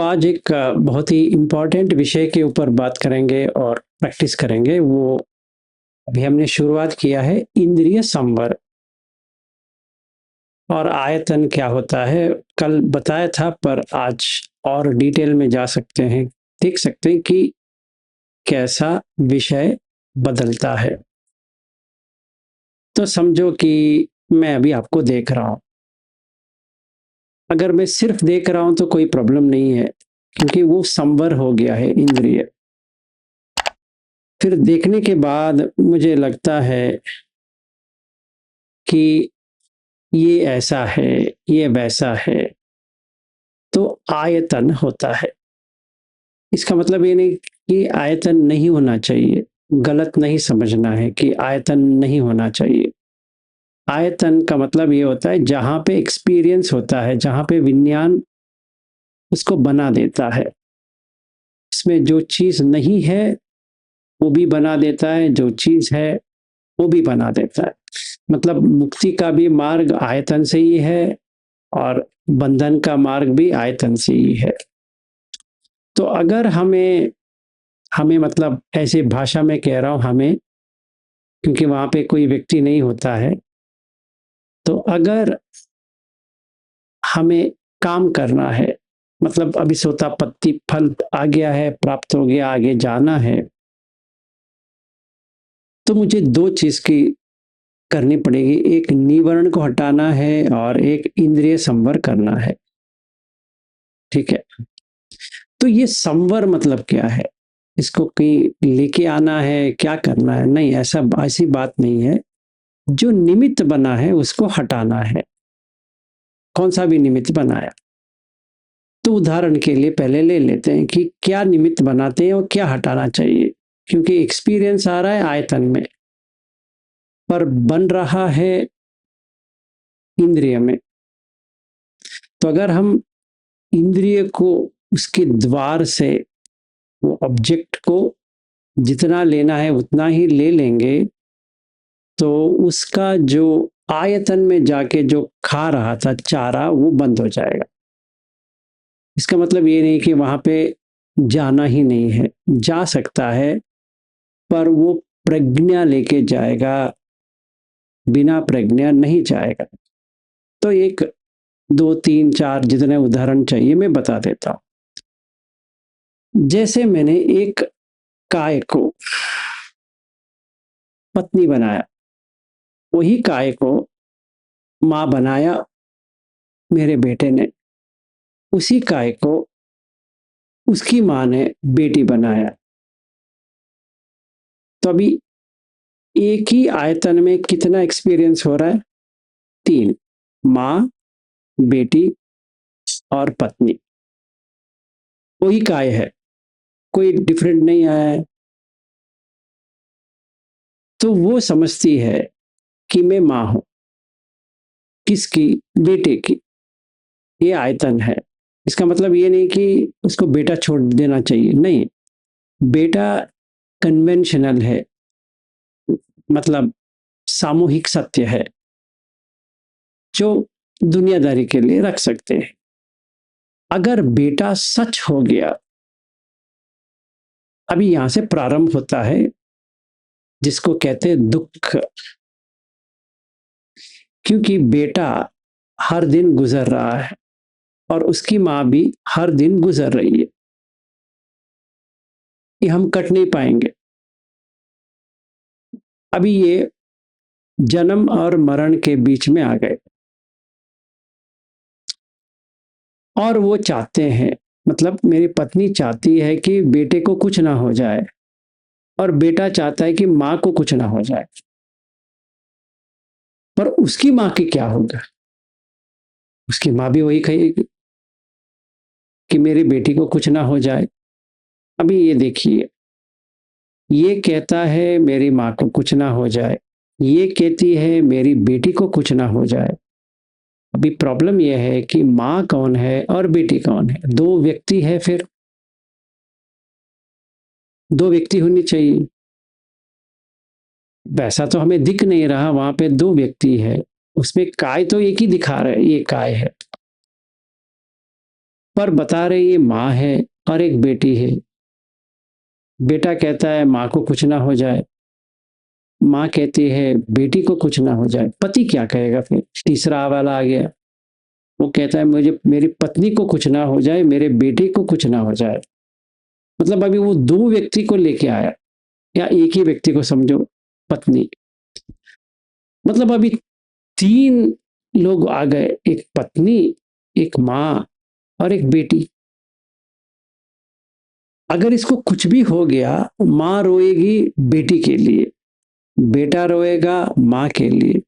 आज एक बहुत ही इम्पोर्टेंट विषय के ऊपर बात करेंगे और प्रैक्टिस करेंगे। वो अभी हमने शुरुआत किया है इंद्रिय संवर और आयतन क्या होता है, कल बताया था पर आज और डिटेल में जा सकते हैं, देख सकते हैं कि कैसा विषय बदलता है। तो समझो कि मैं अभी आपको देख रहा हूँ। अगर मैं सिर्फ देख रहा हूँ तो कोई प्रॉब्लम नहीं है, क्योंकि वो संवर हो गया है इंद्रिय। फिर देखने के बाद मुझे लगता है कि ये ऐसा है, ये वैसा है, तो आयतन होता है। इसका मतलब ये नहीं कि आयतन नहीं होना चाहिए, गलत नहीं समझना है कि आयतन नहीं होना चाहिए। आयतन का मतलब ये होता है जहाँ पे एक्सपीरियंस होता है, जहाँ पे विज्ञान उसको बना देता है। इसमें जो चीज़ नहीं है वो भी बना देता है, जो चीज़ है वो भी बना देता है। मतलब मुक्ति का भी मार्ग आयतन से ही है और बंधन का मार्ग भी आयतन से ही है। तो अगर हमें हमें मतलब ऐसे भाषा में कह रहा हूँ हमें, क्योंकि वहां पे कोई व्यक्ति नहीं होता है। तो अगर हमें काम करना है, मतलब अभी सोतापत्ति फल आ गया है, प्राप्त हो गया, आगे जाना है, तो मुझे दो चीज की करनी पड़ेगी। एक निवर्ण को हटाना है और एक इंद्रिय संवर करना है। ठीक है। तो ये संवर मतलब क्या है? इसको कहीं लेके आना है, क्या करना है? नहीं, ऐसी बात नहीं है। जो निमित्त बना है उसको हटाना है। कौन सा भी निमित्त बनाया, तो उदाहरण के लिए पहले ले लेते हैं कि क्या निमित्त बनाते हैं और क्या हटाना चाहिए। क्योंकि एक्सपीरियंस आ रहा है आयतन में, पर बन रहा है इंद्रिय में। तो अगर हम इंद्रिय को उसके द्वार से, वो ऑब्जेक्ट को जितना लेना है उतना ही ले लेंगे, तो उसका जो आयतन में जाके जो खा रहा था चारा, वो बंद हो जाएगा। इसका मतलब ये नहीं कि वहां पे जाना ही नहीं है, जा सकता है, पर वो प्रज्ञा लेके जाएगा, बिना प्रज्ञा नहीं जाएगा। तो एक दो तीन चार जितने उदाहरण चाहिए मैं बता देता हूं। जैसे मैंने एक काय को पत्नी बनाया, वही काय को माँ बनाया मेरे बेटे ने, उसी काय को उसकी माँ ने बेटी बनाया। तो अभी एक ही आयतन में कितना एक्सपीरियंस हो रहा है? तीन, माँ, बेटी और पत्नी। वही काय है, कोई डिफरेंट नहीं आया है। तो वो समझती है कि मैं माँ हूं, किसकी? बेटे की। ये आयतन है। इसका मतलब ये नहीं कि उसको बेटा छोड़ देना चाहिए, नहीं। बेटा कन्वेंशनल है, मतलब सामूहिक सत्य है जो दुनियादारी के लिए रख सकते हैं। अगर बेटा सच हो गया, अभी यहां से प्रारंभ होता है जिसको कहते हैं दुख। क्योंकि बेटा हर दिन गुजर रहा है और उसकी माँ भी हर दिन गुजर रही है। ये हम कट नहीं पाएंगे। अभी ये जन्म और मरण के बीच में आ गए और वो चाहते हैं, मतलब मेरी पत्नी चाहती है कि बेटे को कुछ ना हो जाए और बेटा चाहता है कि माँ को कुछ ना हो जाए। पर उसकी माँ की क्या होगा? उसकी माँ भी वही कहेगी कि मेरी बेटी को कुछ ना हो जाए। अभी ये देखिए, ये कहता है मेरी माँ को कुछ ना हो जाए, ये कहती है मेरी बेटी को कुछ ना हो जाए। अभी प्रॉब्लम यह है कि माँ कौन है और बेटी कौन है? दो व्यक्ति है, फिर दो व्यक्ति होनी चाहिए। वैसा तो हमें दिख नहीं रहा, वहां पे दो व्यक्ति है। उसमें काय तो एक ही दिखा रहा है, ये काय है। पर बता रहे ये माँ है और एक बेटी है। बेटा कहता है माँ को कुछ ना हो जाए, माँ कहती है बेटी को कुछ ना हो जाए। पति क्या कहेगा फिर? तीसरा वाला आ गया, वो कहता है मुझे मेरी पत्नी को कुछ ना हो जाए, मेरे बेटे को कुछ ना हो जाए। मतलब अभी वो दो व्यक्ति को लेके आया, या एक ही व्यक्ति को समझो, पत्नी। मतलब अभी तीन लोग आ गए, एक पत्नी, एक माँ और एक बेटी। अगर इसको कुछ भी हो गया, माँ रोएगी बेटी के लिए, बेटा रोएगा माँ के लिए,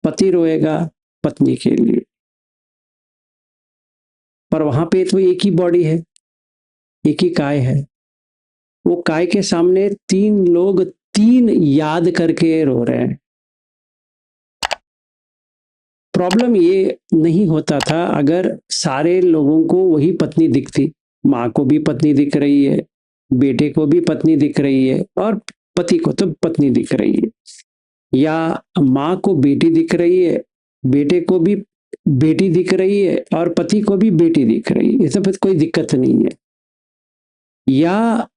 पति रोएगा पत्नी के लिए। पर वहां पे तो एक ही बॉडी है, एक ही काय है। वो काय के सामने तीन लोग तीन याद करके रो रहे हैं। प्रॉब्लम ये नहीं होता था अगर सारे लोगों को वही पत्नी दिखती। माँ को भी पत्नी दिख रही है, बेटे को भी पत्नी दिख रही है, और पति को तो पत्नी दिख रही है। या माँ को बेटी दिख रही है, बेटे को भी बेटी दिख रही है, और पति को भी बेटी दिख रही है, इसमें कोई दिक्कत नहीं है। या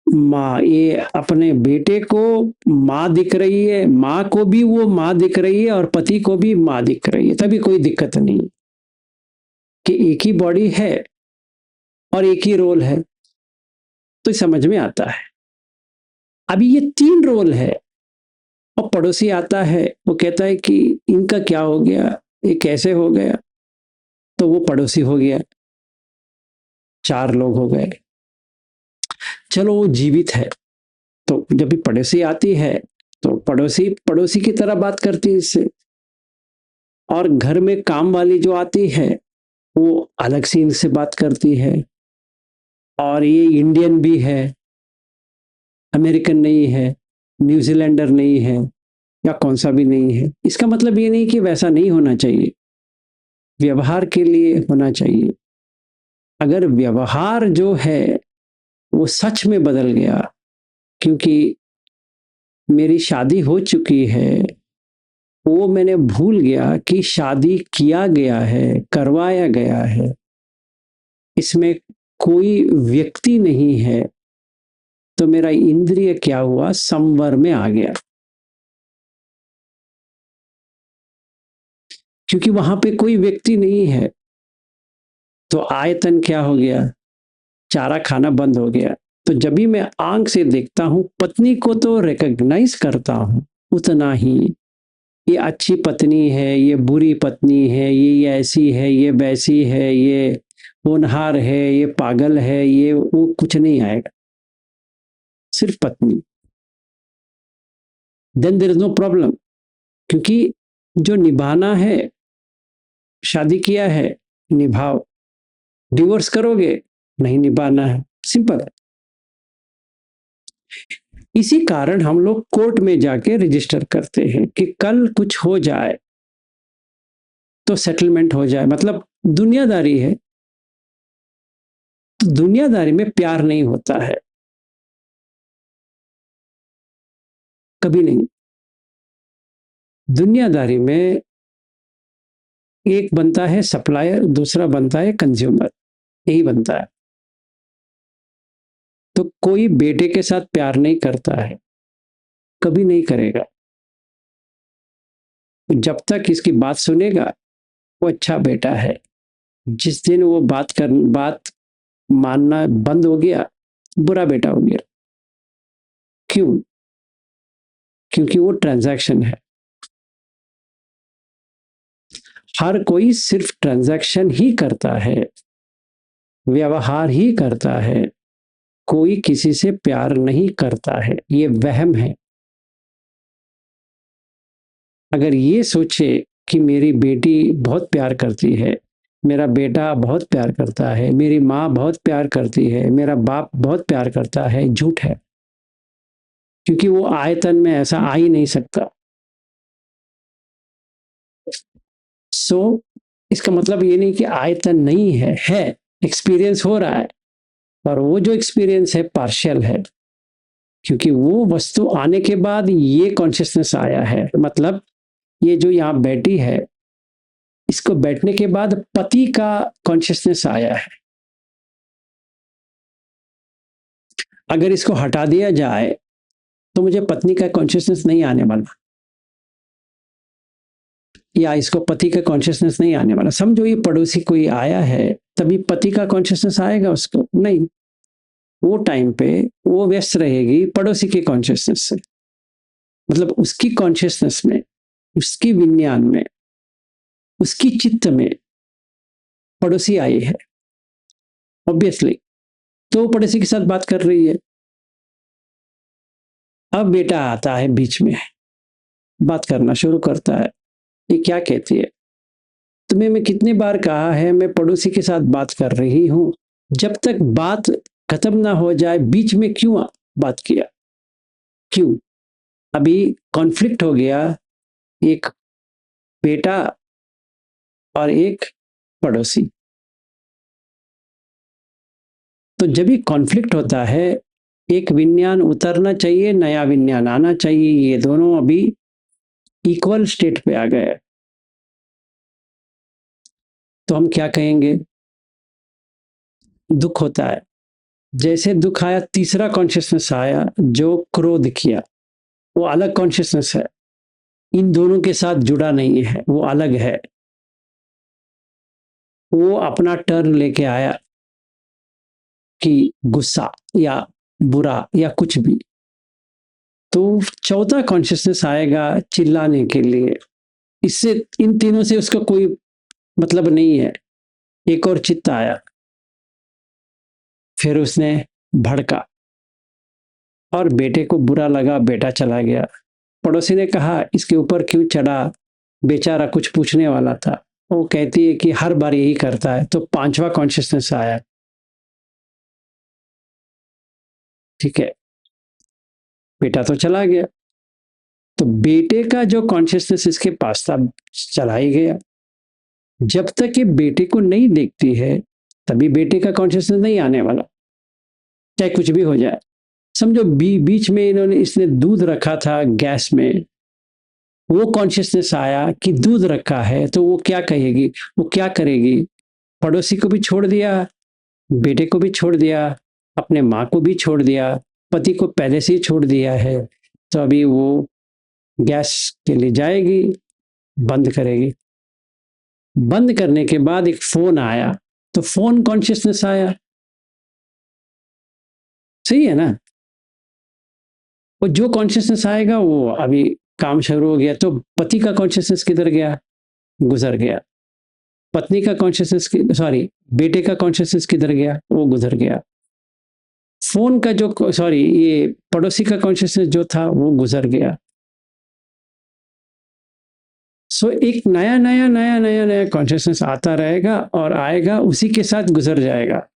माँ ये अपने बेटे को माँ दिख रही है, माँ को भी वो माँ दिख रही है, और पति को भी माँ दिख रही है, तभी कोई दिक्कत नहीं कि एक ही बॉडी है और एक ही रोल है, तो समझ में आता है। अभी ये तीन रोल है, और पड़ोसी आता है, वो कहता है कि इनका क्या हो गया, ये कैसे हो गया, तो वो पड़ोसी हो गया, चार लोग हो गए। चलो वो जीवित है, तो जब भी पड़ोसी आती है तो पड़ोसी पड़ोसी की तरह बात करती है इससे। और घर में काम वाली जो आती है वो अलग से इनसे बात करती है। और ये इंडियन भी है, अमेरिकन नहीं है, न्यूजीलैंडर नहीं है, या कौन सा भी नहीं है। इसका मतलब ये नहीं कि वैसा नहीं होना चाहिए, व्यवहार के लिए होना चाहिए। अगर व्यवहार जो है वो सच में बदल गया, क्योंकि मेरी शादी हो चुकी है, वो मैंने भूल गया कि शादी किया गया है, करवाया गया है, इसमें कोई व्यक्ति नहीं है, तो मेरा इंद्रिय क्या हुआ, संवर में आ गया। क्योंकि वहां पे कोई व्यक्ति नहीं है, तो आयतन क्या हो गया, चारा खाना बंद हो गया। तो जब भी मैं आंख से देखता हूं, पत्नी को तो रिकॉग्नाइज करता हूं उतना ही, ये अच्छी पत्नी है, ये बुरी पत्नी है, ये ऐसी है, ये वैसी है, ये होनहार है, ये पागल है, ये वो कुछ नहीं आएगा, सिर्फ पत्नी। Then there is no problem, क्योंकि जो निभाना है, शादी किया है, निभाओ। डिवोर्स करोगे, नहीं निभाना है, सिंपल है। इसी कारण हम लोग कोर्ट में जाके रजिस्टर करते हैं कि कल कुछ हो जाए तो सेटलमेंट हो जाए। मतलब दुनियादारी है, तो दुनियादारी में प्यार नहीं होता है, कभी नहीं। दुनियादारी में एक बनता है सप्लायर, दूसरा बनता है कंज्यूमर, यही बनता है। तो कोई बेटे के साथ प्यार नहीं करता है, कभी नहीं करेगा। जब तक इसकी बात सुनेगा वो अच्छा बेटा है। जिस दिन वो बात मानना बंद हो गया, बुरा बेटा हो गया। क्यों? क्योंकि वो ट्रांजैक्शन है। हर कोई सिर्फ ट्रांजैक्शन ही करता है, व्यवहार ही करता है, कोई किसी से प्यार नहीं करता है, ये वहम है। अगर ये सोचे कि मेरी बेटी बहुत प्यार करती है, मेरा बेटा बहुत प्यार करता है, मेरी माँ बहुत प्यार करती है, मेरा बाप बहुत प्यार करता है, झूठ है। क्योंकि वो आयतन में ऐसा आ ही नहीं सकता। सो इसका मतलब ये नहीं कि आयतन नहीं है, है, एक्सपीरियंस हो रहा है, और वो जो एक्सपीरियंस है पार्शियल है, क्योंकि वो वस्तु आने के बाद ये कॉन्शियसनेस आया है। मतलब ये जो यहाँ बैठी है, इसको बैठने के बाद पति का कॉन्शियसनेस आया है। अगर इसको हटा दिया जाए तो मुझे पत्नी का कॉन्शियसनेस नहीं आने वाला, या इसको पति का कॉन्शियसनेस नहीं आने वाला। समझो ये पड़ोसी कोई आया है, तभी पति का कॉन्शियसनेस आएगा उसको? नहीं, वो टाइम पे वो व्यस्त रहेगी पड़ोसी के कॉन्शियसनेस से। मतलब उसकी कॉन्शियसनेस में, उसकी विज्ञान में, उसकी चित्त में पड़ोसी आई है ऑब्वियसली, तो पड़ोसी के साथ बात कर रही है। अब बेटा आता है बीच में, बात करना शुरू करता है। ये क्या कहती है, तुम्हें मैं कितने बार कहा है मैं पड़ोसी के साथ बात कर रही हूं, जब तक बात खत्म ना हो जाए बीच में क्यों बात किया? क्यों? अभी कॉन्फ्लिक्ट हो गया, एक बेटा और एक पड़ोसी। तो जब भी कॉन्फ्लिक्ट होता है, एक विज्ञान उतरना चाहिए, नया विज्ञान आना चाहिए। ये दोनों अभी इक्वल स्टेट पे आ गए, तो हम क्या कहेंगे? दुख होता है। जैसे दुख आया, तीसरा कॉन्शियसनेस आया जो क्रोध किया, वो अलग कॉन्शियसनेस है, इन दोनों के साथ जुड़ा नहीं है, वो अलग है। वो अपना टर्न लेके आया कि गुस्सा या बुरा या कुछ भी। तो चौथा कॉन्शियसनेस आएगा चिल्लाने के लिए। इससे, इन तीनों से उसका कोई मतलब नहीं है। एक और चित्त आया, फिर उसने भड़का और बेटे को बुरा लगा, बेटा चला गया। पड़ोसी ने कहा इसके ऊपर क्यों चढ़ा, बेचारा कुछ पूछने वाला था। वो कहती है कि हर बार यही करता है। तो पांचवा कॉन्शियसनेस आया, ठीक है, बेटा तो चला गया। तो बेटे का जो कॉन्शियसनेस इसके पास था चला ही गया। जब तक ये बेटे को नहीं देखती है, तभी बेटे का कॉन्शियसनेस नहीं आने वाला, चाहे कुछ भी हो जाए। समझो बीच में इसने दूध रखा था गैस में, वो कॉन्शियसनेस आया कि दूध रखा है, तो वो क्या कहेगी, वो क्या करेगी? पड़ोसी को भी छोड़ दिया, बेटे को भी छोड़ दिया, अपने माँ को भी छोड़ दिया, पति को पहले से ही छोड़ दिया है। तो अभी वो गैस के लिए जाएगी, बंद करेगी। बंद करने के बाद एक फोन आया, तो फोन कॉन्शियसनेस आया। सही है ना? वो जो कॉन्शियसनेस आएगा वो अभी काम शुरू हो गया। तो पति का कॉन्शियसनेस किधर गया? गुजर गया। पत्नी का कॉन्शियसनेस, सॉरी, बेटे का कॉन्शियसनेस किधर गया? वो गुजर गया। फोन का जो, सॉरी, ये पड़ोसी का कॉन्शियसनेस जो था वो गुजर गया। सो एक नया नया नया नया नया कॉन्शियसनेस आता रहेगा और आएगा, उसी के साथ गुजर जाएगा।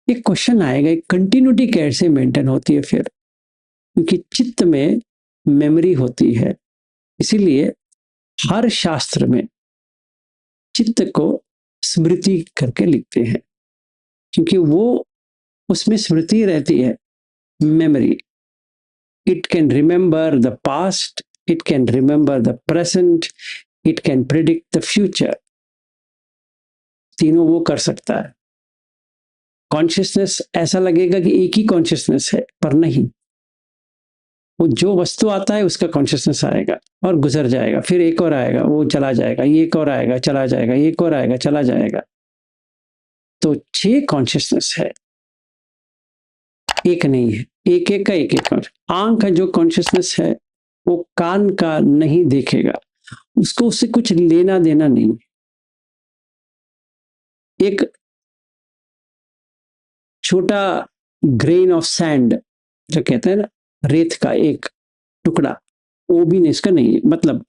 एक क्वेश्चन आएगा, एक कंटिन्यूटी कैसे मेंटेन होती है फिर? क्योंकि चित्त में मेमोरी होती है, इसीलिए हर शास्त्र में चित्त को स्मृति करके लिखते हैं, क्योंकि वो, उसमें स्मृति रहती है, memory. It can remember the past, it can remember the present, it can predict the future. तीनों वो कर सकता है। कॉन्शियसनेस ऐसा लगेगा कि एक ही कॉन्शियसनेस है, पर नहीं। वो जो वस्तु आता है उसका कॉन्शियसनेस आएगा और गुजर जाएगा, फिर एक और आएगा, वो चला जाएगा, ये एक और आएगा, चला जाएगा, ये एक और आएगा, चला जाएगा। तो 6 कॉन्शियसनेस है, एक नहीं है। एक एक का एक एक। आंख का जो कॉन्शियसनेस है वो कान का नहीं देखेगा, उसको उससे कुछ लेना देना नहीं। एक छोटा ग्रेन ऑफ सैंड जो कहते हैं ना, रेत का एक टुकड़ा, वो भी नहीं, इसका नहीं है। मतलब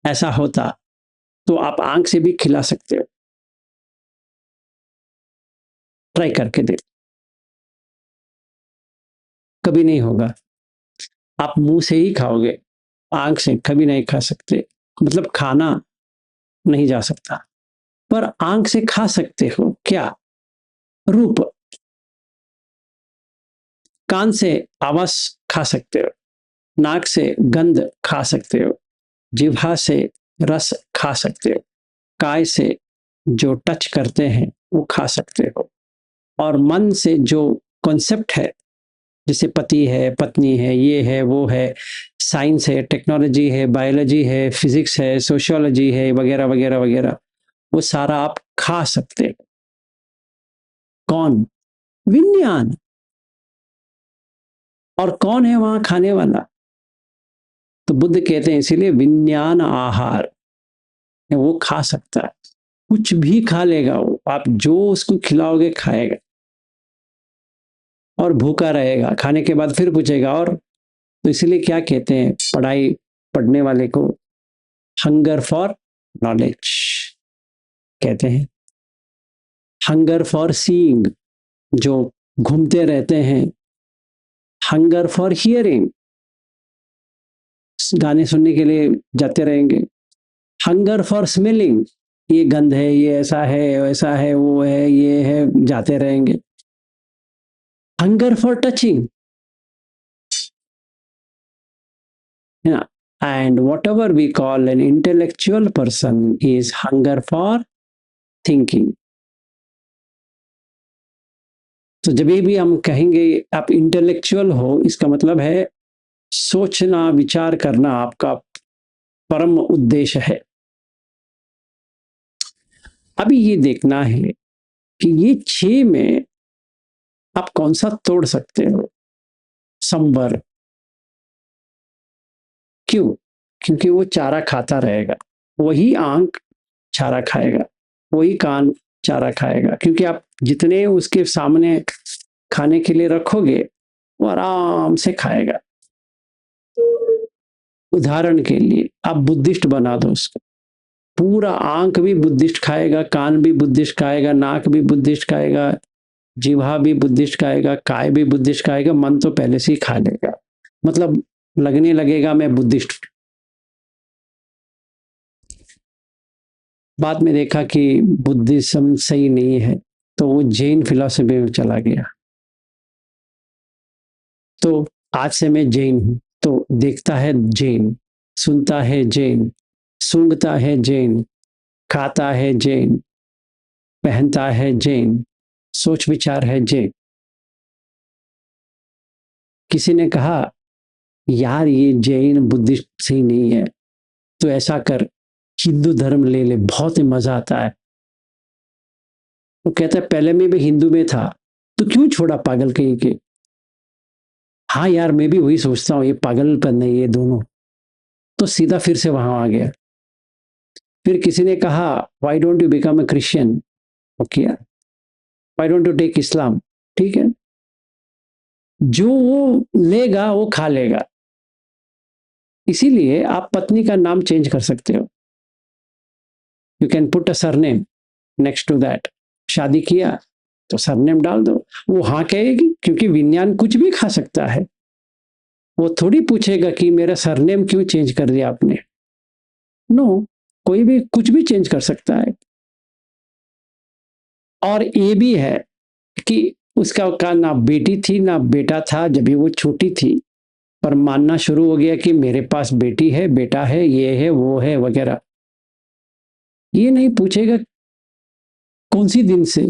ऐसा होता तो आप आंख से भी खिला सकते हो, ट्राई करके देख, कभी नहीं होगा। आप मुंह से ही खाओगे, आंख से कभी नहीं खा सकते। मतलब खाना नहीं जा सकता, पर आंख से खा सकते हो क्या? रूप। कान से आवाज खा सकते हो, नाक से गंध खा सकते हो, जिह्वा से रस खा सकते हो, काय से जो टच करते हैं वो खा सकते हो, और मन से जो कॉन्सेप्ट है, जैसे पति है, पत्नी है, ये है, वो है, साइंस है, टेक्नोलॉजी है, बायोलॉजी है, फिजिक्स है, सोशियोलॉजी है, वगैरह वगैरह वगैरह, वो सारा आप खा सकते हो। कौन? विज्ञान। और कौन है वहां खाने वाला? तो बुद्ध कहते हैं इसीलिए विज्ञान आहार, वो खा सकता है, कुछ भी खा लेगा वो, आप जो उसको खिलाओगे खाएगा, और भूखा रहेगा, खाने के बाद फिर पूछेगा और। तो इसलिए क्या कहते हैं पढ़ाई पढ़ने वाले को? हंगर फॉर नॉलेज कहते हैं, हंगर फॉर सीइंग, जो घूमते रहते हैं, हंगर फॉर हियरिंग, गाने सुनने के लिए जाते रहेंगे, हंगर फॉर स्मेलिंग, ये गंध है, ये ऐसा है, वैसा है, वो है, ये है, जाते रहेंगे, hunger for touching, and whatever we call an intellectual person is hunger for thinking. तो जब भी हम कहेंगे आप इंटेलेक्चुअल हो, इसका मतलब है सोचना, विचार करना आपका परम उद्देश्य है। अभी ये देखना है कि ये 6 में आप कौन सा तोड़ सकते हो। संबर, क्यों? क्योंकि वो चारा खाता रहेगा, वही आंख चारा खाएगा, वही कान चारा खाएगा, क्योंकि आप जितने उसके सामने खाने के लिए रखोगे वो आराम से खाएगा। उदाहरण के लिए आप बुद्धिस्ट बना दो उसको, पूरा आंख भी बुद्धिस्ट खाएगा, कान भी बुद्धिस्ट खाएगा, नाक भी बुद्धिस्ट खाएगा, जीवा भी बुद्धिस्ट खाएगा, काय भी बुद्धिस्ट खाएगा, मन तो पहले से ही खा लेगा, मतलब लगने लगेगा मैं बुद्धिस्ट। बाद में देखा कि बुद्धिज्म सही नहीं है, तो वो जैन फिलॉसफी में चला गया। तो आज से मैं जैन हूं, तो देखता है जैन, सुनता है जैन, सूंघता है जैन, खाता है जैन, पहनता है जैन, सोच विचार है जैन। किसी ने कहा यार ये जैन बुद्धिस्ट सही नहीं है, तो ऐसा कर हिंदू धर्म ले ले, बहुत ही मजा आता है। वो कहता है पहले मैं भी हिंदू में था, तो क्यों छोड़ा पागल कहीं के। हाँ यार मैं भी वही सोचता हूँ, ये पागलपन है ये दोनों, तो सीधा फिर से वहां आ गया। फिर किसी ने कहा why don't you become a Christian, okay, why don't you take Islam, ठीक है, जो वो लेगा वो खा लेगा। इसीलिए आप पत्नी का नाम चेंज कर सकते हो, you can put a surname next to that. शादी किया तो सरनेम डाल दो, वो हाँ कहेगी, क्योंकि विज्ञान कुछ भी खा सकता है, वो थोड़ी पूछेगा कि मेरा सरनेम क्यों चेंज कर दिया आपने। नो, कोई भी कुछ भी चेंज कर सकता है। और ये भी है कि उसका का ना बेटी थी ना बेटा था जब भी वो छोटी थी, पर मानना शुरू हो गया कि मेरे पास बेटी है, बेटा है, ये है, वो है, वगैरह। ये नहीं पूछेगा कौन सी दिन से,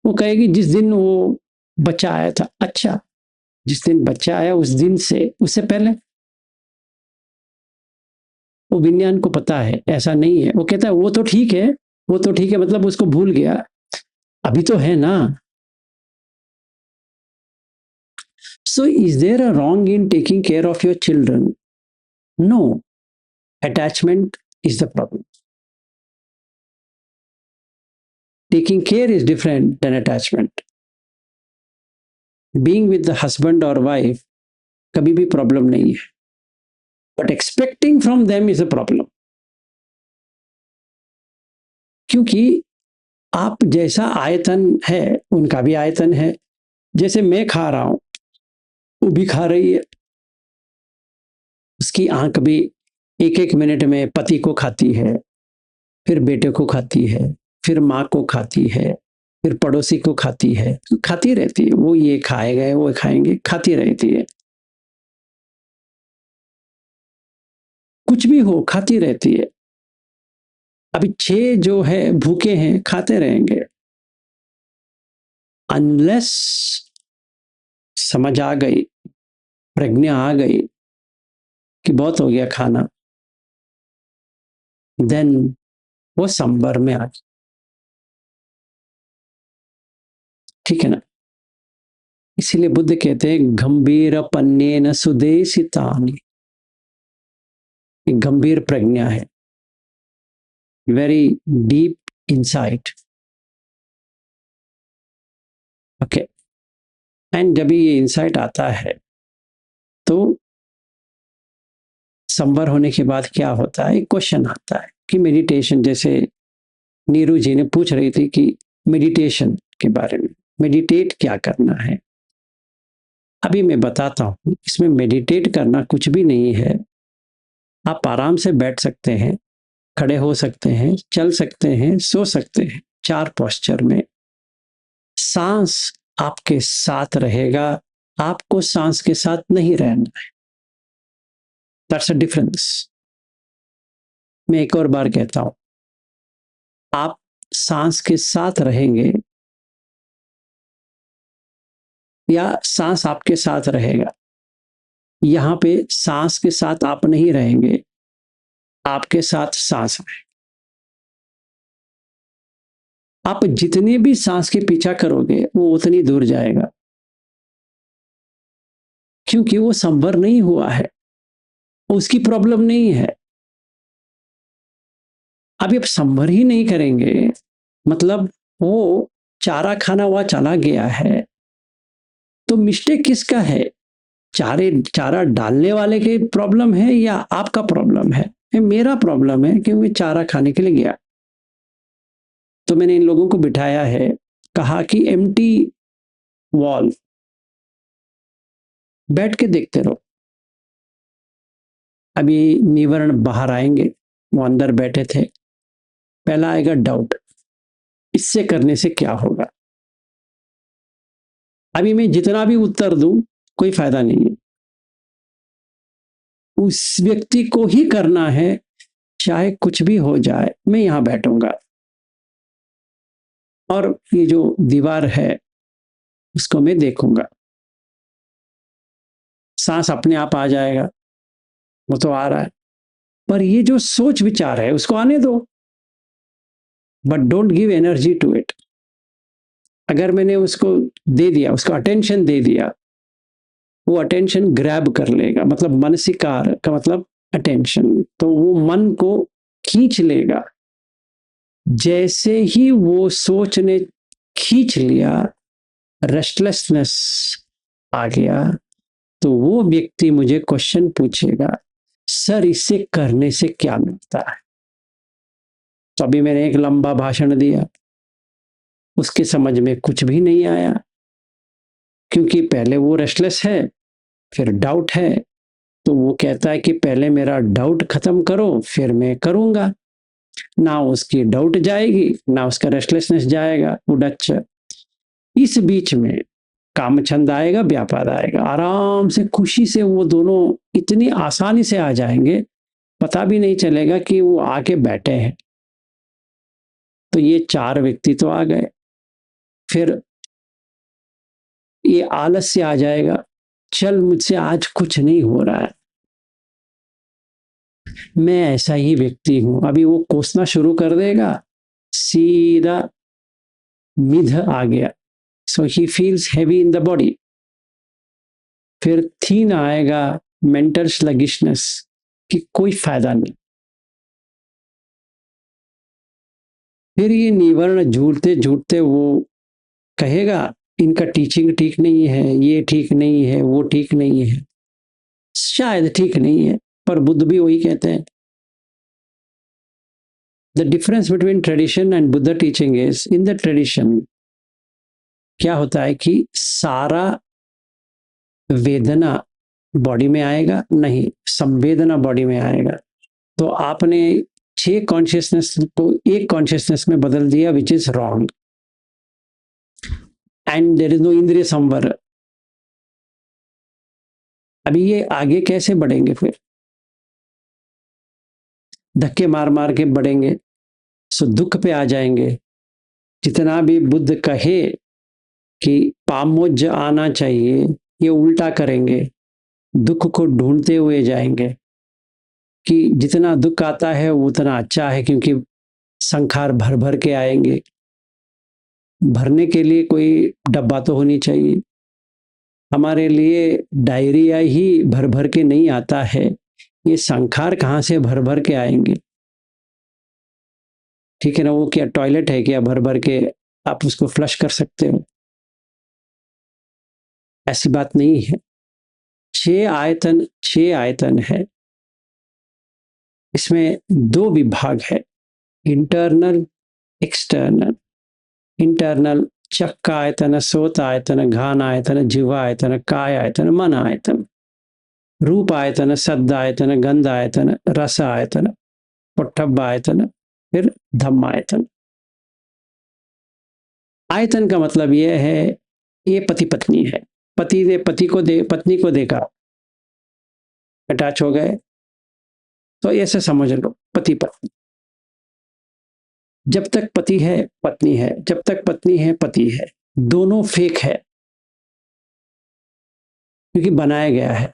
वो कहेगी जिस दिन वो बच्चा आया था। अच्छा, जिस दिन बच्चा आया उस दिन से, उससे पहले वो विज्ञान को पता है ऐसा नहीं है। वो कहता है वो तो ठीक है, वो तो ठीक है, मतलब उसको भूल गया, अभी तो है ना। So is there a wrong in taking care of your children? No, attachment is the problem. Taking care is different than attachment. Being with the husband or wife कभी भी प्रॉब्लम नहीं है, but expecting from them is a problem. क्योंकि आप जैसा आयतन है उनका भी आयतन है, जैसे मैं खा रहा हूं वो भी खा रही है, उसकी आंख भी एक एक मिनट में पति को खाती है, फिर बेटे को खाती है, फिर माँ को खाती है, फिर पड़ोसी को खाती है, खाती रहती है, वो ये खाएगा वो खाएंगे, खाती रहती है। कुछ भी हो खाती रहती है। अभी 6 जो है भूखे हैं, खाते रहेंगे अनलेस समझ आ गई, प्रज्ञा आ गई कि बहुत हो गया खाना, देन वो संबर में आ गई। ठीक है ना? इसीलिए बुद्ध कहते हैं गंभीर पन्नेन सुदेशितानि, गंभीर प्रज्ञा है, very deep insight. Okay, and जब ये इंसाइट आता है तो संवर होने के बाद क्या होता है, एक क्वेश्चन आता है कि मेडिटेशन, जैसे नीरू जी ने पूछ रही थी कि मेडिटेशन के बारे में, मेडिटेट क्या करना है। अभी मैं बताता हूं, इसमें मेडिटेट करना कुछ भी नहीं है। आप आराम से बैठ सकते हैं, खड़े हो सकते हैं, चल सकते हैं, सो सकते हैं, 4 पोस्चर में। सांस आपके साथ रहेगा, आपको सांस के साथ नहीं रहना है। That's a difference. मैं एक और बार कहता हूं, आप सांस के साथ रहेंगे या सांस आपके साथ रहेगा। यहां पे सांस के साथ आप नहीं रहेंगे, आपके साथ सांस है। आप जितने भी सांस के पीछा करोगे वो उतनी दूर जाएगा, क्योंकि वो संवर नहीं हुआ है, उसकी प्रॉब्लम नहीं है। अभी आप संवर ही नहीं करेंगे, मतलब वो चारा खाना हुआ चला गया है, तो मिस्टेक किसका है? चारा डालने वाले के प्रॉब्लम है या आपका प्रॉब्लम है? मेरा प्रॉब्लम है, क्योंकि चारा खाने के लिए गया। तो मैंने इन लोगों को बिठाया है, कहा कि एम्प्टी वॉल, बैठ के देखते रहो। अभी निवर्ण बाहर आएंगे, वो अंदर बैठे थे। पहला आएगा डाउट, इससे करने से क्या होगा। अभी मैं जितना भी उत्तर दूं कोई फायदा नहीं है, उस व्यक्ति को ही करना है, चाहे कुछ भी हो जाए। मैं यहां बैठूंगा और ये जो दीवार है उसको मैं देखूंगा। सांस अपने आप आ जाएगा, वो तो आ रहा है, पर ये जो सोच विचार है उसको आने दो, but don't give energy to it. अगर मैंने उसको दे दिया, उसको अटेंशन दे दिया, वो अटेंशन ग्रैब कर लेगा, मतलब मनसिकार का मतलब अटेंशन, तो वो मन को खींच लेगा। जैसे ही वो सोच ने खींच लिया, रेस्टलेसनेस आ गया, तो वो व्यक्ति मुझे क्वेश्चन पूछेगा, सर इससे करने से क्या मिलता है? तो अभी मैंने एक लंबा भाषण दिया, उसके समझ में कुछ भी नहीं आया, क्योंकि पहले वो रेस्टलेस है, फिर डाउट है, तो वो कहता है कि पहले मेरा डाउट खत्म करो फिर मैं करूंगा। ना उसकी डाउट जाएगी, ना उसका रेस्टलेसनेस जाएगा, उड़च्च। इस बीच में कामचंद आएगा, व्यापार आएगा, आराम से खुशी से वो दोनों इतनी आसानी से आ जाएंगे, पता भी नहीं चलेगा कि वो आके बैठे हैं। तो ये 4 व्यक्ति तो आ गए। फिर ये आलस्य आ जाएगा, चल मुझसे आज कुछ नहीं हो रहा है, मैं ऐसा ही व्यक्ति हूं। अभी वो कोसना शुरू कर देगा, सीधा मिध आ गया, so he feels heavy in the body. फिर थीन आएगा, मेंटल स्लगिशनेस, कि कोई फायदा नहीं। फिर ये निवर्ण झूठते झूठते वो कहेगा इनका टीचिंग ठीक नहीं है, ये ठीक नहीं है, वो ठीक नहीं है, शायद ठीक नहीं है, पर बुद्ध भी वही कहते हैं। The difference between tradition and Buddha teaching is, in the tradition क्या होता है कि सारा वेदना बॉडी में आएगा नहीं, संवेदना बॉडी में आएगा। तो आपने 6 कॉन्शियसनेस को एक कॉन्शियसनेस में बदल दिया, which is wrong, and there is no इंद्रिय संवर। अभी ये आगे कैसे बढ़ेंगे फिर? धक्के मार मार के बढ़ेंगे, सो दुख पे आ जाएंगे। जितना भी बुद्ध कहे कि पामोज आना चाहिए, ये उल्टा करेंगे, दुख को ढूंढते हुए जाएंगे कि जितना दुख आता है उतना अच्छा है, क्योंकि संखार भर भर के आएंगे। भरने के लिए कोई डब्बा तो होनी चाहिए। हमारे लिए डायरिया ही भर भर के नहीं आता है, ये संखार कहाँ से भर भर के आएंगे? ठीक है ना, वो क्या टॉयलेट है क्या भर भर के आप उसको फ्लश कर सकते हो? ऐसी बात नहीं है। छह आयतन है, इसमें दो विभाग है, इंटरनल एक्सटर्नल। इंटरनल चक्क आयतन, सोत आयतन, घान आयतन, जीवा आयतन, काय आयतन, मन आयतन। रूप आयतन, शब्द आयतन, गंध आयतन, रस आयतन, पट्टभ आयतन, फिर धम्म आयतन। आयतन का मतलब यह है, ये पति पत्नी है, पति ने पत्नी को देखा, अटैच हो गए, तो ऐसे समझ लो पति पत्नी। जब तक पति है पत्नी है, जब तक पत्नी है पति है, दोनों फेक है, क्योंकि बनाया गया है।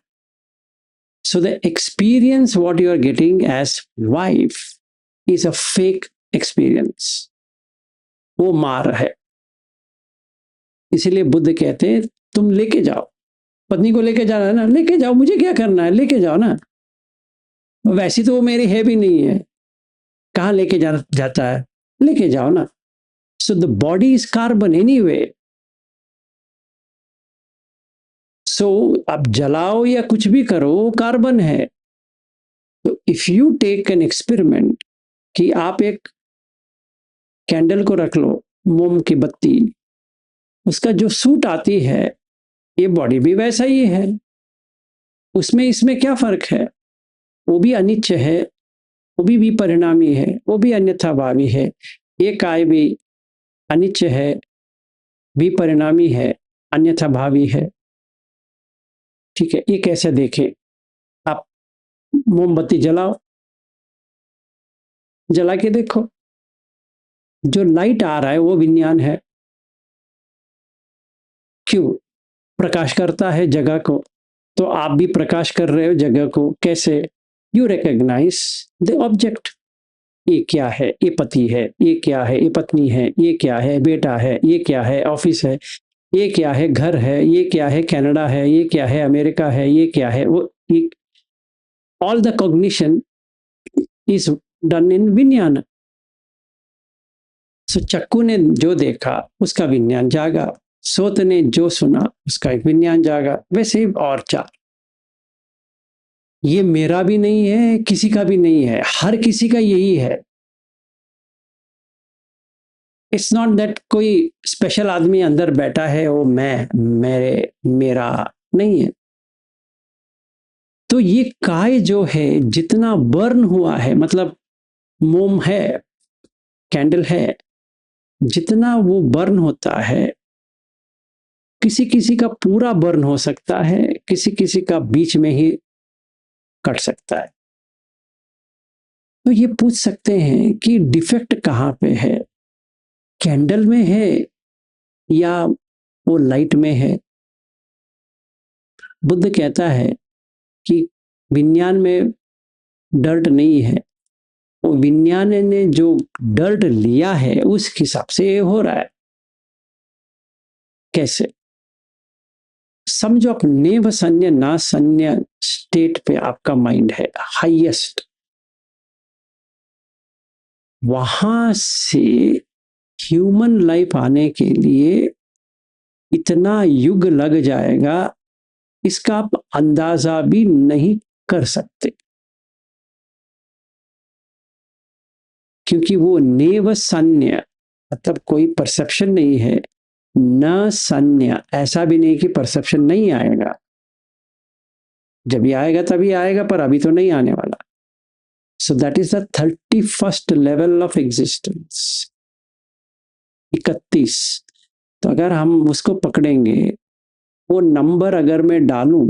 So the experience what you are getting as wife is a fake experience. वो मार है। इसीलिए बुद्ध कहते हैं तुम लेके जाओ, पत्नी को लेके जाना है ना, लेके जाओ, मुझे क्या करना है, लेके जाओ ना। वैसी तो वो मेरी है भी नहीं है, कहाँ लेके जाता है, लेके जाओ ना। So the body is carbon anyway. So आप जलाओ या कुछ भी करो, कार्बन है। तो if you take an experiment कि आप एक कैंडल को रख लो, मोम की बत्ती, उसका जो सूट आती है, ये बॉडी भी वैसा ही है, उसमें इसमें क्या फर्क है? वो भी अनित्य है, वो भी विपरिणामी है, वो भी अन्यथा भावी है। ये काय भी अनित्य है, विपरिणामी है, अन्यथा भावी है। ठीक है, ये कैसे देखें? आप मोमबत्ती जलाओ, जला के देखो, जो लाइट आ रहा है वो विज्ञान है। क्यों? प्रकाश करता है जगह को, तो आप भी प्रकाश कर रहे हो जगह को। कैसे? You recognise the object. ये क्या है? ये पति है। ये क्या है? ये पत्नी है। ये क्या है? बेटा है। ये क्या है? ऑफिस है। ये क्या है? घर है। ये क्या है? कनाडा है। ये क्या है? अमेरिका है। ये क्या है? वो all the cognition is done in विज्ञान। सो चक्कू ने जो देखा उसका विज्ञान जागा, सोत ने जो सुना उसका एक विज्ञान जागा। वैसे ही और चार। ये मेरा भी नहीं है, किसी का भी नहीं है, हर किसी का यही है। इट्स नॉट दैट कोई स्पेशल आदमी अंदर बैठा है, वो मैं, मेरे, मेरा नहीं है। तो ये काय जो है जितना बर्न हुआ है, मतलब मोम है, कैंडल है, जितना वो बर्न होता है, किसी किसी का पूरा बर्न हो सकता है, किसी किसी का बीच में ही कट सकता है। तो ये पूछ सकते हैं कि डिफेक्ट कहाँ पे है, कैंडल में है या वो लाइट में है? बुद्ध कहता है कि विज्ञान में डर्ट नहीं है, वो विज्ञान ने जो डर्ट लिया है उस हिसाब से ये हो रहा है। कैसे? समझो आप नेव सन्य ना सन्य स्टेट पे आपका माइंड है, हाईएस्ट। वहां से ह्यूमन लाइफ आने के लिए इतना युग लग जाएगा, इसका आप अंदाजा भी नहीं कर सकते, क्योंकि वो नेव सन्य मतलब कोई परसेप्शन नहीं है, न सन्य ऐसा भी नहीं कि परसेप्शन नहीं आएगा। जब भी आएगा तभी आएगा, पर अभी तो नहीं आने वाला। So that is the 31st level of existence. 31। तो अगर हम उसको पकड़ेंगे, वो नंबर अगर मैं डालूं,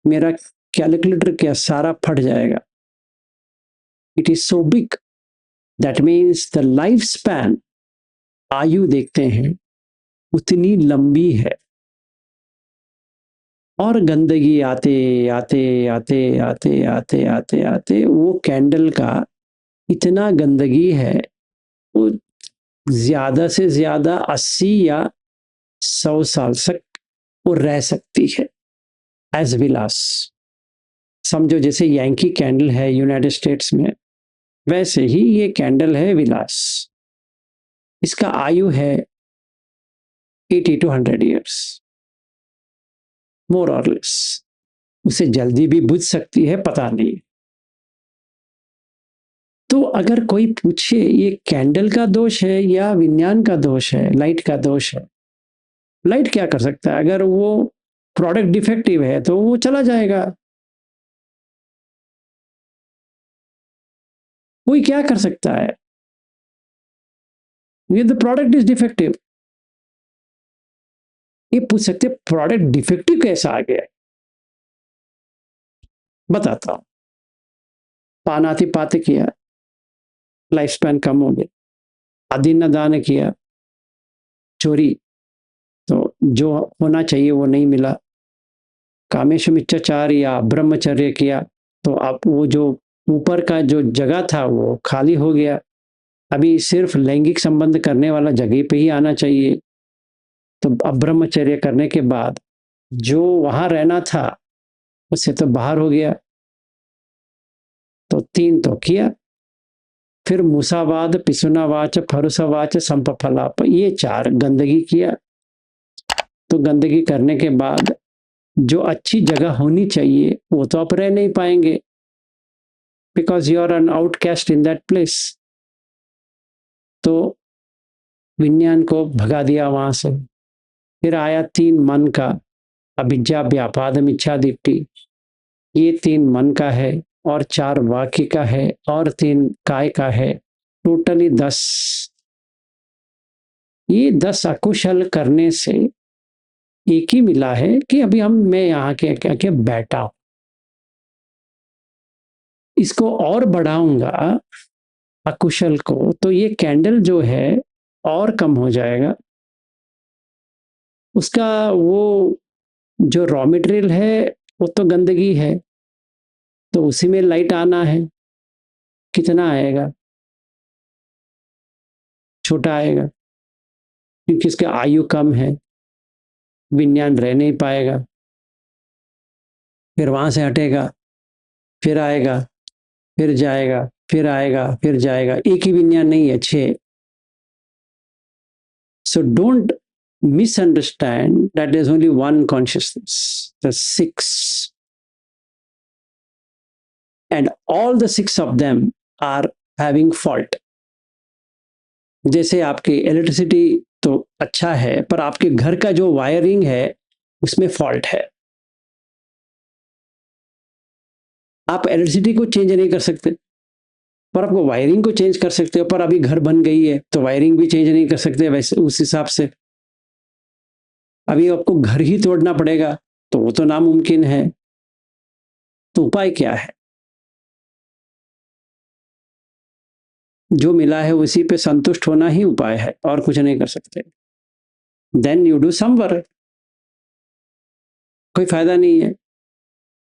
मेरा कैलकुलेटर क्या सारा फट जाएगा। It is so big, that means the life span, आयु देखते हैं उतनी लंबी है। और गंदगी आते आते आते आते आते आते आते वो कैंडल का इतना गंदगी है, वो ज्यादा से ज्यादा 80 या 100 साल तक वो रह सकती है एज विलास। समझो जैसे यांकी कैंडल है यूनाइटेड स्टेट्स में, वैसे ही ये कैंडल है विलास। इसका आयु है 80 to 100 ईयर्स, मोर और लेस। उसे जल्दी भी बुझ सकती है, पता नहीं। तो अगर कोई पूछे ये कैंडल का दोष है या विज्ञान का दोष है, लाइट का दोष है, लाइट क्या कर सकता है? अगर वो प्रोडक्ट डिफेक्टिव है तो वो चला जाएगा, कोई क्या कर सकता है? ये द प्रोडक्ट इज डिफेक्टिव। ये पूछ सकते प्रोडक्ट डिफेक्टिव कैसा आ गया? बताता हूं। पानाति पात किया, लाइफ स्पैन कम हो गया। अधीन दान किया, चोरी, तो जो होना चाहिए वो नहीं मिला। कामेश मिच्छाचार या ब्रह्मचर्य किया, तो आप वो जो ऊपर का जो जगह था वो खाली हो गया। अभी सिर्फ लैंगिक संबंध करने वाला जगह पे ही आना चाहिए। तो अब ब्रह्मचर्य करने के बाद जो वहां रहना था उससे तो बाहर हो गया। तो 3 तो किया। फिर मूसावाद, पिसुनावाच, फरुसावाच, संपफलाप, ये 4 गंदगी किया। तो गंदगी करने के बाद जो अच्छी जगह होनी चाहिए वो तो आप रह नहीं पाएंगे, because you are an outcast in that place. तो विज्ञान को भगा दिया वहां से। फिर आया 3 मन का, अभिज्ञा, व्यापाद, इच्छा, दीप्ति। ये 3 मन का है और 4 वाक्य का है और 3 काय का है, टोटली 10। ये 10 अकुशल करने से एक ही मिला है कि अभी मैं यहाँ के बैठा हूं। इसको और बढ़ाऊंगा अकुशल को, तो ये कैंडल जो है और कम हो जाएगा। उसका वो जो रॉ मटेरियल है वो तो गंदगी है, तो उसी में लाइट आना है। कितना आएगा? छोटा आएगा, क्योंकि इसका आयु कम है, विज्ञान रह नहीं पाएगा। फिर वहां से हटेगा, फिर आएगा, फिर जाएगा, फिर आएगा, फिर जाएगा। एक ही विज्ञान नहीं है, 6। So don't misunderstand that there's only one consciousness. There's 6. And all the 6 of them are having fault. जैसे आपकी इलेक्ट्रिसिटी तो अच्छा है, पर आपके घर का जो वायरिंग है उसमें फॉल्ट है। आप इलेक्ट्रिसिटी को चेंज नहीं कर सकते, पर आपको वायरिंग को चेंज कर सकते हो। पर अभी घर बन गई है तो वायरिंग भी चेंज नहीं कर सकते वैसे उस हिसाब से। अभी आपको घर ही तोड़ना पड़ेगा तो वो तो नामुमकिन है। तो उपाय क्या है? जो मिला है उसी पे संतुष्ट होना ही उपाय है, और कुछ नहीं कर सकते। Then you do some work. कोई फायदा नहीं है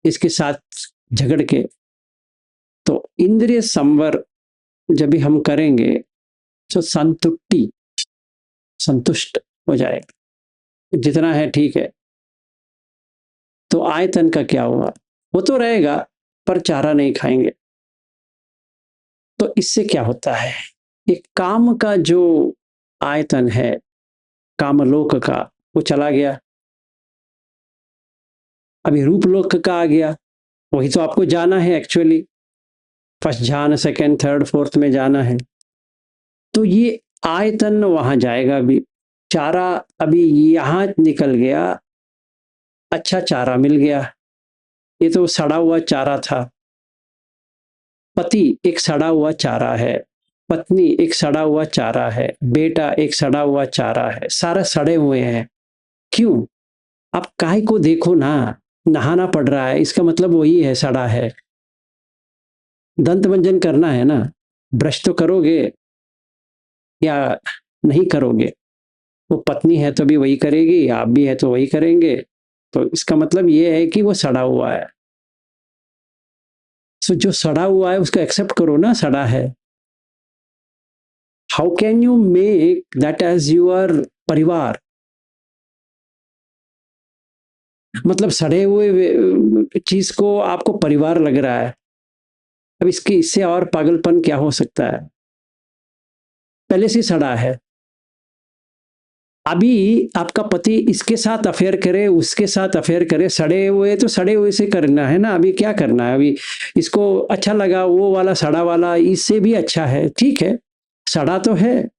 इसके साथ झगड़ के। तो इंद्रिय संवर जब भी हम करेंगे तो संतुष्टि, संतुष्ट हो जाएगा, जितना है ठीक है। तो आयतन का क्या हुआ? वो तो रहेगा, पर चारा नहीं खाएंगे। तो इससे क्या होता है? एक काम का जो आयतन है, कामलोक का, वो चला गया। अभी रूपलोक का आ गया, वही तो आपको जाना है एक्चुअली। फर्स्ट ध्यान, सेकंड, थर्ड, फोर्थ में जाना है। तो ये आयतन वहां जाएगा। अभी चारा अभी यहां निकल गया, अच्छा चारा मिल गया। ये तो सड़ा हुआ चारा था। पति एक सड़ा हुआ चारा है, पत्नी एक सड़ा हुआ चारा है, बेटा एक सड़ा हुआ चारा है, सारे सड़े हुए हैं। क्यों? आप काय को देखो ना, नहाना पड़ रहा है, इसका मतलब वही है, सड़ा है। दंत मंजन करना है ना, ब्रश तो करोगे या नहीं करोगे? वो पत्नी है तो भी वही करेगी, आप भी है तो वही करेंगे। तो इसका मतलब ये है कि वो सड़ा हुआ है। सो जो सड़ा हुआ है उसको एक्सेप्ट करो ना, सड़ा है। How can you make that as your परिवार? मतलब सड़े हुए चीज को आपको परिवार लग रहा है। अब इसके इससे और पागलपन क्या हो सकता है? पहले से सड़ा है। अभी आपका पति इसके साथ अफेयर करे, उसके साथ अफेयर करे, सड़े हुए तो सड़े हुए से करना है ना। अभी क्या करना है? अभी इसको अच्छा लगा वो वाला सड़ा वाला, इससे भी अच्छा है, ठीक है, सड़ा तो है।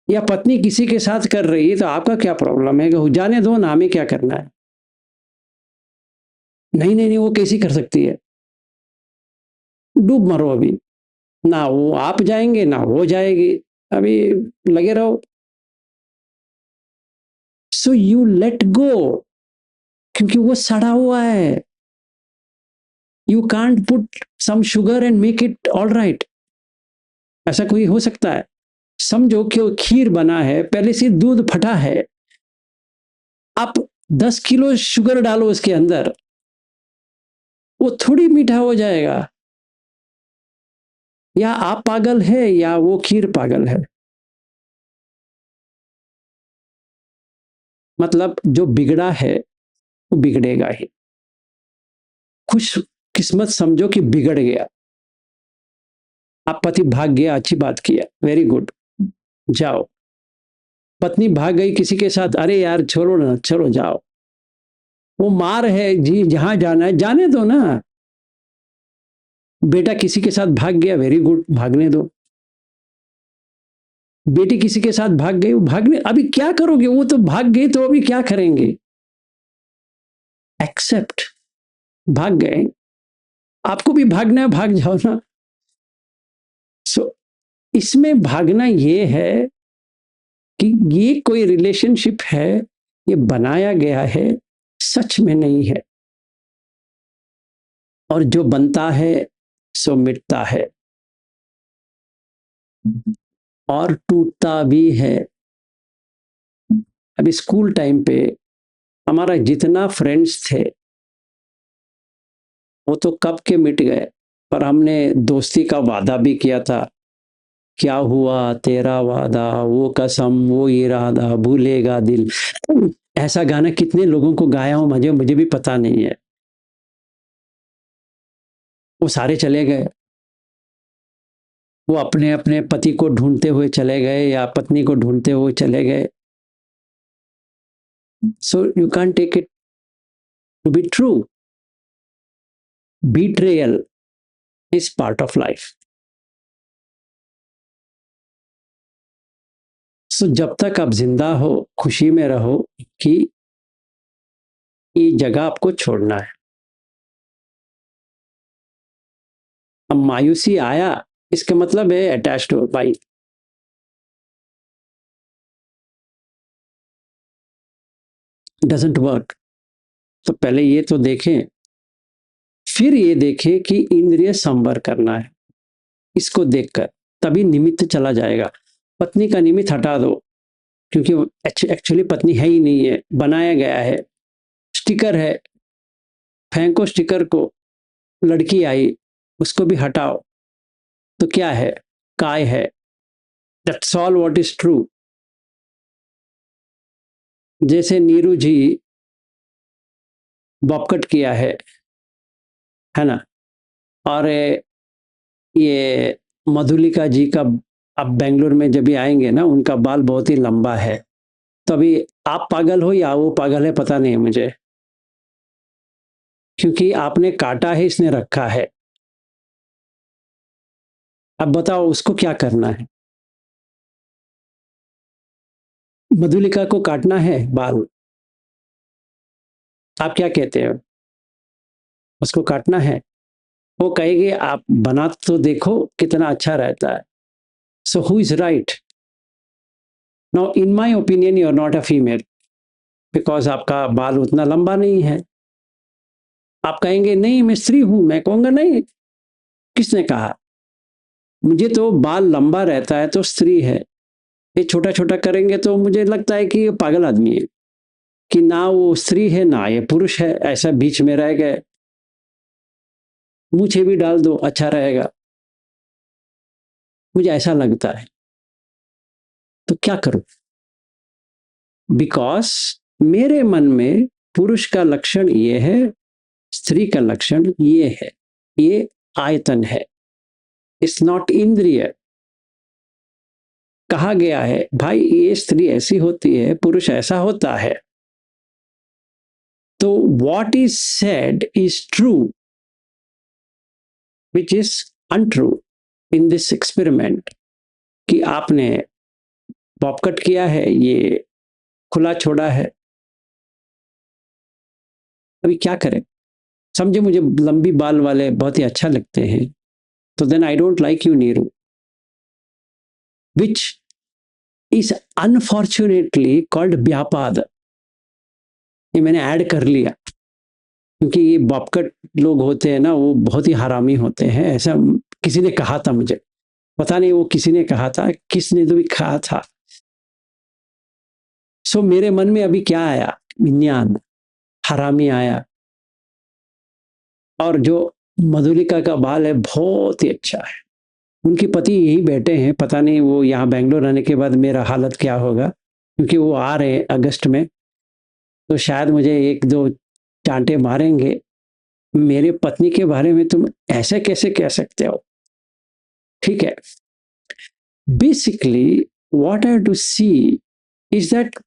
या पत्नी किसी के साथ कर रही है तो आपका क्या प्रॉब्लम है? कि जाने दो ना, हमें क्या करना है? नहीं नहीं नहीं, वो कैसी कर सकती है? डूब मरो अभी। ना वो आप जाएंगे ना वो जाएगी, अभी लगे रहो। सो यू लेट गो, क्योंकि वो सड़ा हुआ है। You can't put some sugar and make it all right. ऐसा कोई हो सकता है? समझो कि वो खीर बना है, पहले से दूध फटा है, आप 10 किलो शुगर डालो उसके अंदर, वो थोड़ी मीठा हो जाएगा। या आप पागल है या वो खीर पागल है। मतलब जो बिगड़ा है वो बिगड़ेगा ही। खुश किस्मत समझो कि बिगड़ गया, आप पति भाग गया, अच्छी बात किया, वेरी गुड, जाओ। पत्नी भाग गई किसी के साथ, अरे यार छोड़ो ना, चलो जाओ। वो मार है जी, जहां जाना है जाने दो ना। बेटा किसी के साथ भाग गया, वेरी गुड, भागने दो। बेटी किसी के साथ भाग गई, वो भागने, अभी क्या करोगे? वो तो भाग गई तो अभी क्या करेंगे? एक्सेप्ट, भाग गए, आपको भी भागना है, भाग जाओ ना। सो इसमें भागना ये है कि ये कोई रिलेशनशिप है, ये बनाया गया है, सच में नहीं है। और जो बनता है सो मिटता है और टूटता भी है। अभी स्कूल टाइम पे हमारा जितना फ्रेंड्स थे वो तो कब के मिट गए, पर हमने दोस्ती का वादा भी किया था। क्या हुआ तेरा वादा, वो कसम वो इरादा, भूलेगा दिल। ऐसा गाना कितने लोगों को गाया हूं, मुझे मुझे भी पता नहीं है। वो सारे चले गए, वो अपने अपने पति को ढूंढते हुए चले गए या पत्नी को ढूंढते हुए चले गए। So you can take it to be true. Betrayal is part of life. सो जब तक आप जिंदा हो, खुशी में रहो कि ये जगह आपको छोड़ना है। अब मायूसी आया, इसका मतलब है अटैच्ड हो भाई, डजंट वर्क। तो पहले ये तो देखें, फिर ये देखें कि इंद्रिय संवर करना है। इसको देखकर तभी निमित्त चला जाएगा। पत्नी का निमित्त हटा दो, क्योंकि एक्चुअली पत्नी है ही नहीं है, बनाया गया है, स्टिकर है, फेंको स्टिकर को। लड़की आई, उसको भी हटाओ, तो क्या है? काय है। That's all what is true. जैसे नीरू जी बॉबकट किया है ना। और ये मधुलिका जी का, अब बेंगलोर में जब भी आएंगे ना, उनका बाल बहुत ही लंबा है। तो अभी आप पागल हो या वो पागल है पता नहीं मुझे, क्योंकि आपने काटा है, इसने रखा है। अब बताओ उसको क्या करना है? मधुलिका को काटना है बाल? आप क्या कहते हो? उसको काटना है? वो कहेगी आप बना तो देखो कितना अच्छा रहता है। So who is right? Now in my opinion you are not a female, because आपका बाल उतना लंबा नहीं है। आप कहेंगे नहीं मैं स्त्री हूं, मैं कहूंगा नहीं, किसने कहा? मुझे तो बाल लंबा रहता है तो स्त्री है, ये छोटा छोटा करेंगे तो मुझे लगता है कि ये पागल आदमी है, कि ना वो स्त्री है ना ये पुरुष है, ऐसा बीच में रह गए। मूछें भी डाल दो, अच्छा रहेगा, मुझे ऐसा लगता है। तो क्या करूं? बिकॉज मेरे मन में पुरुष का लक्षण ये है, स्त्री का लक्षण ये है, ये आयतन है, इट्स नॉट इंद्रिय। कहा गया है भाई ये स्त्री ऐसी होती है, पुरुष ऐसा होता है। तो what is said is true, which is untrue in this experiment. कि आपने पॉपकट किया है, ये खुला छोड़ा है, अभी क्या करें? समझे, मुझे लंबी बाल वाले बहुत ही अच्छा लगते हैं, तो then I don't like you Neeru, which is unfortunately called व्यापाद। ये मैंने ऐड कर लिया, क्योंकि ये बॉपकट लोग होते हैं ना, वो बहुत ही हरामी होते हैं, ऐसा किसी ने कहा था मुझे, पता नहीं वो किसी ने कहा था, किसने तो भी कहा था। सो मेरे मन में अभी क्या आया, विज्ञान, हरामी आया। और जो मधुलिका का बाल है बहुत ही अच्छा है, उनके पति यही बैठे हैं, पता नहीं वो यहाँ बैंगलोर आने के बाद मेरा हालत क्या होगा, क्योंकि वो आ रहे हैं अगस्त में, तो शायद मुझे एक दो चांटे मारेंगे। मेरे पत्नी के बारे में तुम ऐसे कैसे कह सकते हो? ठीक है, basically what I to see is that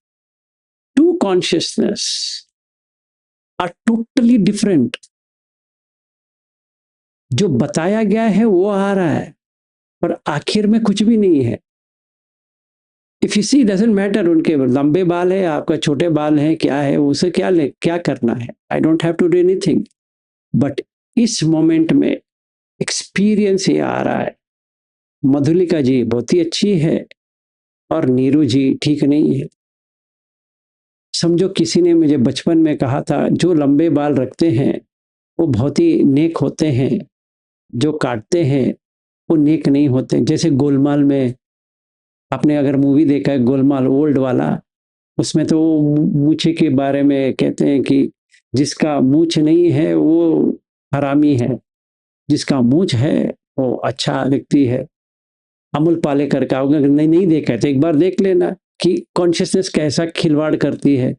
two consciousness are totally different. जो बताया गया है वो आ रहा है, पर आखिर में कुछ भी नहीं है। If you see doesn't matter, उनके लंबे बाल है, आपका छोटे बाल है, क्या है उसे क्या करना है, I don't have to do anything. But इस मोमेंट में एक्सपीरियंस ये आ रहा है, मधुलिका जी बहुत ही अच्छी है और नीरू जी ठीक नहीं है। समझो किसी ने मुझे बचपन में कहा था जो लंबे बाल रखते हैं वो बहुत ही नेक होते हैं, जो काटते हैं वो नेक नहीं होते। जैसे गोलमाल में, आपने अगर मूवी देखा है गोलमाल ओल्ड वाला, उसमें तो मूछे के बारे में कहते हैं कि जिसका मूछ नहीं है वो हरामी है, जिसका मूछ है वो अच्छा व्यक्ति है। अमूल पालेकर का, अगर नहीं देखा है तो एक बार देख लेना कि कॉन्शियसनेस कैसा खिलवाड़ करती है।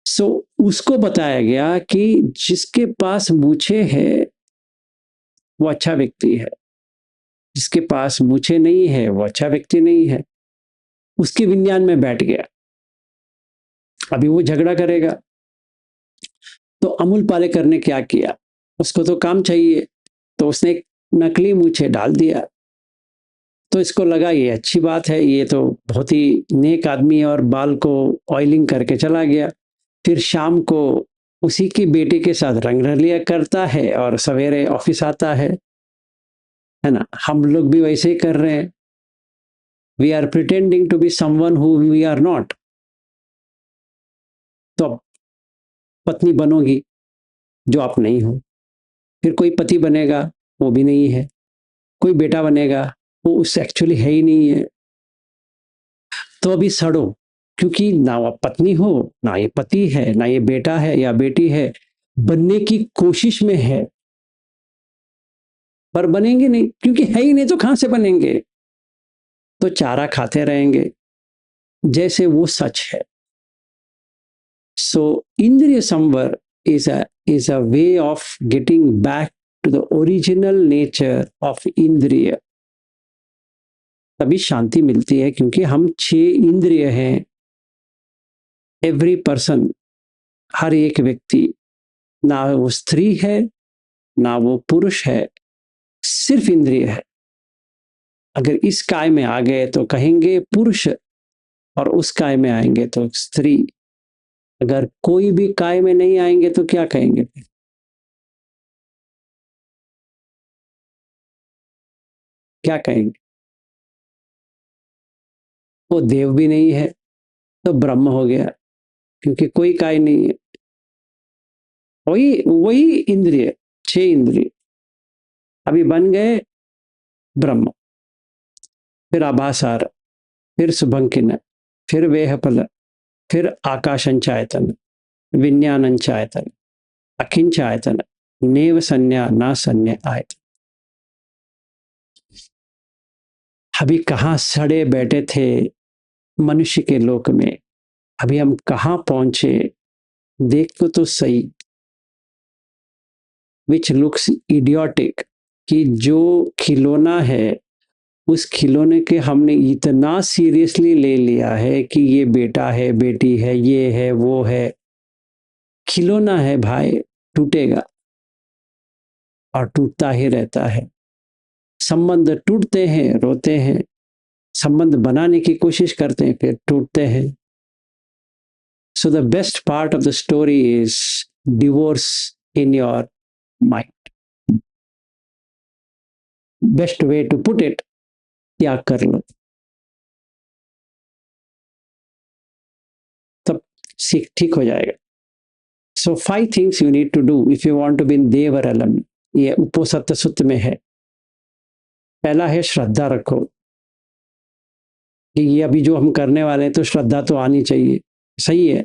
सो उसको बताया गया कि जिसके पास मूछे है वो अच्छा व्यक्ति है, जिसके पास मूछे नहीं है वो अच्छा व्यक्ति नहीं है। उसके विज्ञान में बैठ गया, अभी वो झगड़ा करेगा। तो अमूल पालेकर ने क्या किया, उसको तो काम चाहिए, तो उसने एक नकली मूछे डाल दिया। तो इसको लगा ये अच्छी बात है, ये तो बहुत ही नेक आदमी है, और बाल को ऑयलिंग करके चला गया। फिर शाम को उसी की बेटी के साथ रंग रलिया करता है और सवेरे ऑफिस आता है ना। हम लोग भी वैसे ही कर रहे हैं, we are pretending to be someone who we are not. तो अब पत्नी बनोगी जो आप नहीं हो, फिर कोई पति बनेगा वो भी नहीं है, कोई बेटा बनेगा वो उससे एक्चुअली है ही नहीं है। तो अभी सड़ो, क्योंकि ना आप पत्नी हो, ना ये पति है, ना ये बेटा है या बेटी है, बनने की कोशिश में है, पर बनेंगे नहीं, क्योंकि है ही नहीं तो कहां से बनेंगे? तो चारा खाते रहेंगे जैसे वो सच है। सो इंद्रिय संवर is a way of getting back to the original nature of इंद्रिय। तभी शांति मिलती है, क्योंकि हम 6 इंद्रिय हैं। एवरी पर्सन, हर एक व्यक्ति, ना वो स्त्री है ना वो पुरुष है, सिर्फ इंद्रिय है। अगर इस काय में आ गए तो कहेंगे पुरुष, और उस काय में आएंगे तो स्त्री। अगर कोई भी काय में नहीं आएंगे तो क्या कहेंगे? क्या कहेंगे? वो देव भी नहीं है तो ब्रह्म हो गया, क्योंकि कोई काय नहीं है। वही वही इंद्रिय, 6 इंद्रिय। अभी बन गए ब्रह्म, फिर आभासार, फिर शुभंकिन, फिर वेहपल, फिर आकाशंचायतन, विज्ञानंचायतन, अकिंचायतन, नेव संज्ञा ना संज्ञा आयतन। अभी कहाँ सड़े बैठे थे मनुष्य के लोक में, अभी हम कहाँ पहुंचे, देखो तो सही। विच लुक्स इडियोटिक, कि जो खिलौना है उस खिलौने के हमने इतना सीरियसली ले लिया है कि ये बेटा है, बेटी है, ये है, वो है। खिलौना है भाई, टूटेगा और टूटता ही रहता है। संबंध टूटते हैं, रोते हैं, संबंध बनाने की कोशिश करते हैं, फिर टूटते हैं। So the best part of the story is divorce in your mind. Best way to put it, त्याग कर लो, तब सीख ठीक हो जाएगा। So 5 things you need to do if you want to be in देवरलम, ये उपोसत्त सुत्त में है। पहला है श्रद्धा रखो, कि ये अभी जो हम करने वाले हैं तो श्रद्धा तो आनी चाहिए, सही है।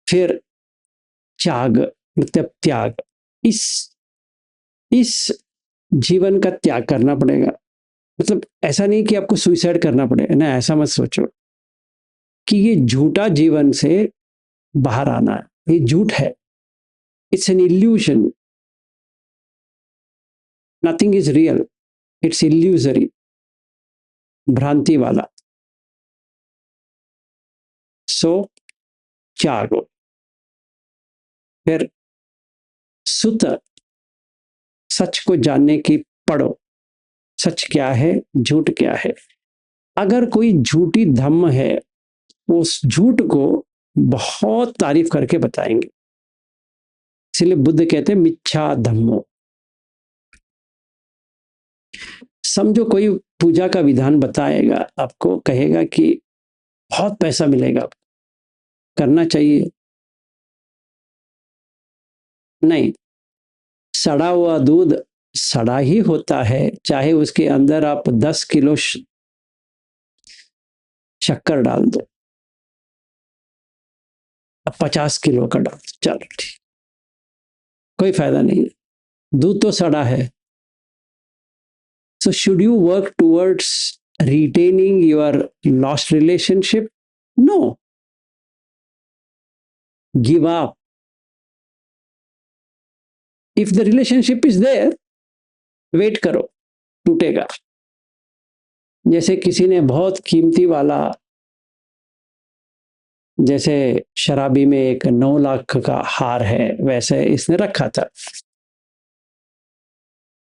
फिर त्याग, मतलब त्याग, इस जीवन का त्याग करना पड़ेगा। मतलब ऐसा नहीं कि आपको सुइसाइड करना पड़ेगा ना, ऐसा मत सोचो कि ये झूठा जीवन से बाहर आना है, ये झूठ है, it's an illusion, nothing is real, it's illusory, भ्रांति वाला। सो त्यागो। फिर सुत, सच को जानने की पढ़ो, सच क्या है, झूठ क्या है। अगर कोई झूठी धम्म है, उस झूठ को बहुत तारीफ करके बताएंगे। इसलिए बुद्ध कहते हैं मिच्छा धम्मो। समझो कोई पूजा का विधान बताएगा आपको, कहेगा कि बहुत पैसा मिलेगा, करना चाहिए, नहीं। सड़ा हुआ दूध सड़ा ही होता है, चाहे उसके अंदर आप 10 किलो शक्कर डाल दो, अब 50 किलो का डाल दो, चलो ठीक, कोई फायदा नहीं है, दूध तो सड़ा है। So should you work towards retaining your lost relationship? No. Give up. If the relationship is there, wait करो, टूटेगा। जैसे किसी ने बहुत कीमती वाला, जैसे शराबी में एक 9 लाख का हार है, वैसे इसने रखा था।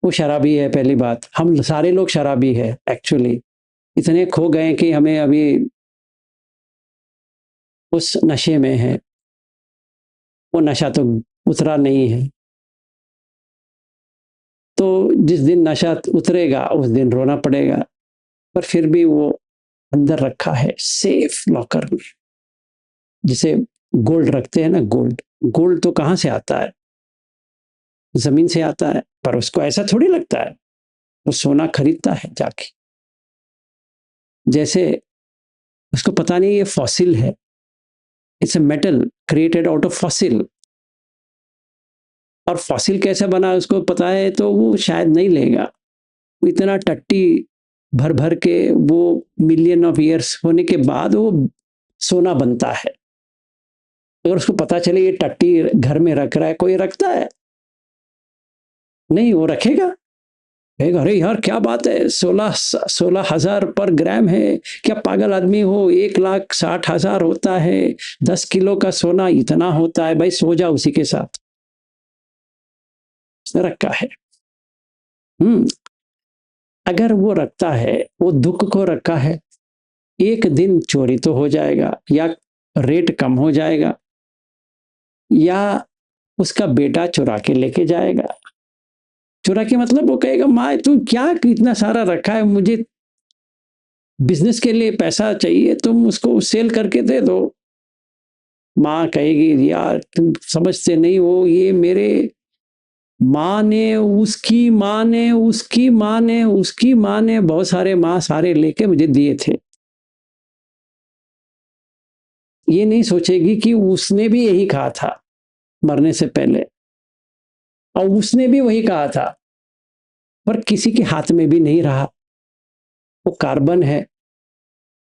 वो शराबी है, पहली बात, हम सारे लोग शराबी है एक्चुअली, इतने खो गए कि हमें अभी उस नशे में है, वो नशा तो उतरा नहीं है। तो जिस दिन नशा उतरेगा उस दिन रोना पड़ेगा, पर फिर भी वो अंदर रखा है सेफ लॉकर में, जिसे गोल्ड रखते हैं ना, गोल्ड। गोल्ड तो कहाँ से आता है, जमीन से आता है, पर उसको ऐसा थोड़ी लगता है, वो सोना खरीदता है जाके। जैसे उसको पता नहीं ये फॉसिल है, it's a metal created out of fossil, और फॉसिल कैसे बना उसको पता है तो वो शायद नहीं लेगा। वो इतना टट्टी भर भर के, वो मिलियन ऑफ ईयर्स होने के बाद वो सोना बनता है। अगर उसको पता चले ये टट्टी घर में रख रहा है, कोई रखता है नहीं, वो रखेगा, कहेगा अरे यार क्या बात है, 16,000 पर ग्राम है, क्या पागल आदमी हो, 1,60,000 होता है, 10 किलो का सोना इतना होता है, भाई सो जा उसी के साथ, उसने रखा है। अगर वो रखता है, वो दुख को रखा है, एक दिन चोरी तो हो जाएगा, या रेट कम हो जाएगा, या उसका बेटा चुरा के लेके जाएगा। चुरा के मतलब वो कहेगा माँ तू क्या इतना सारा रखा है, मुझे बिजनेस के लिए पैसा चाहिए, तुम उसको सेल करके दे दो। माँ कहेगी यार तुम समझते नहीं हो, ये मेरे माँ ने, उसकी माँ ने, उसकी माँ ने, उसकी माँ ने, बहुत सारे माँ सारे लेके मुझे दिए थे। ये नहीं सोचेगी कि उसने भी यही कहा था मरने से पहले, और उसने भी वही कहा था, पर किसी के हाथ में भी नहीं रहा। वो कार्बन है,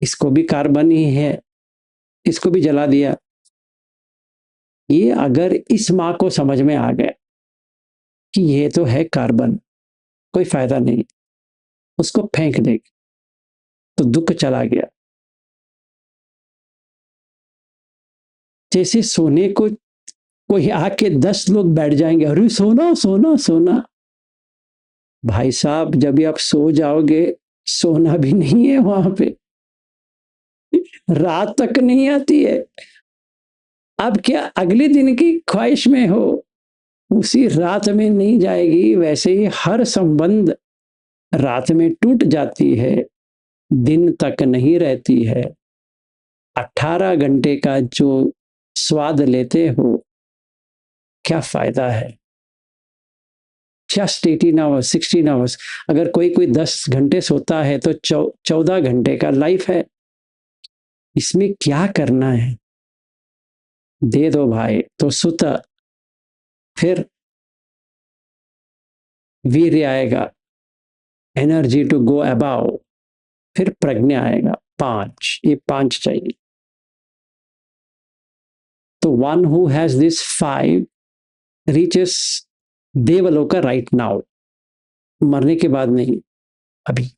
इसको भी कार्बन ही है, इसको भी जला दिया। ये अगर इस माँ को समझ में आ गया कि ये तो है कार्बन, कोई फायदा नहीं, उसको फेंक देगी, तो दुख चला गया। जैसे सोने को कोई आके 10 लोग बैठ जाएंगे, अरे सोना सोना सोना। भाई साहब, जब भी आप सो जाओगे, सोना भी नहीं है वहां पे, रात तक नहीं आती है। अब क्या अगले दिन की ख्वाहिश में हो, उसी रात में नहीं जाएगी। वैसे ही हर संबंध रात में टूट जाती है, दिन तक नहीं रहती है। 18 घंटे का जो स्वाद लेते हो, क्या फायदा है? Just 18 hours, 16 hours. अगर कोई कोई 10 घंटे सोता है तो 14 घंटे का लाइफ है। इसमें क्या करना है? दे दो भाई तो सुत, फिर वीर्य आएगा, एनर्जी टू गो अबाउ, फिर प्रज्ञा आएगा। 5, ये 5 चाहिए। तो one who has this 5 reaches Devaloka right now, मरने के बाद नहीं, अभी।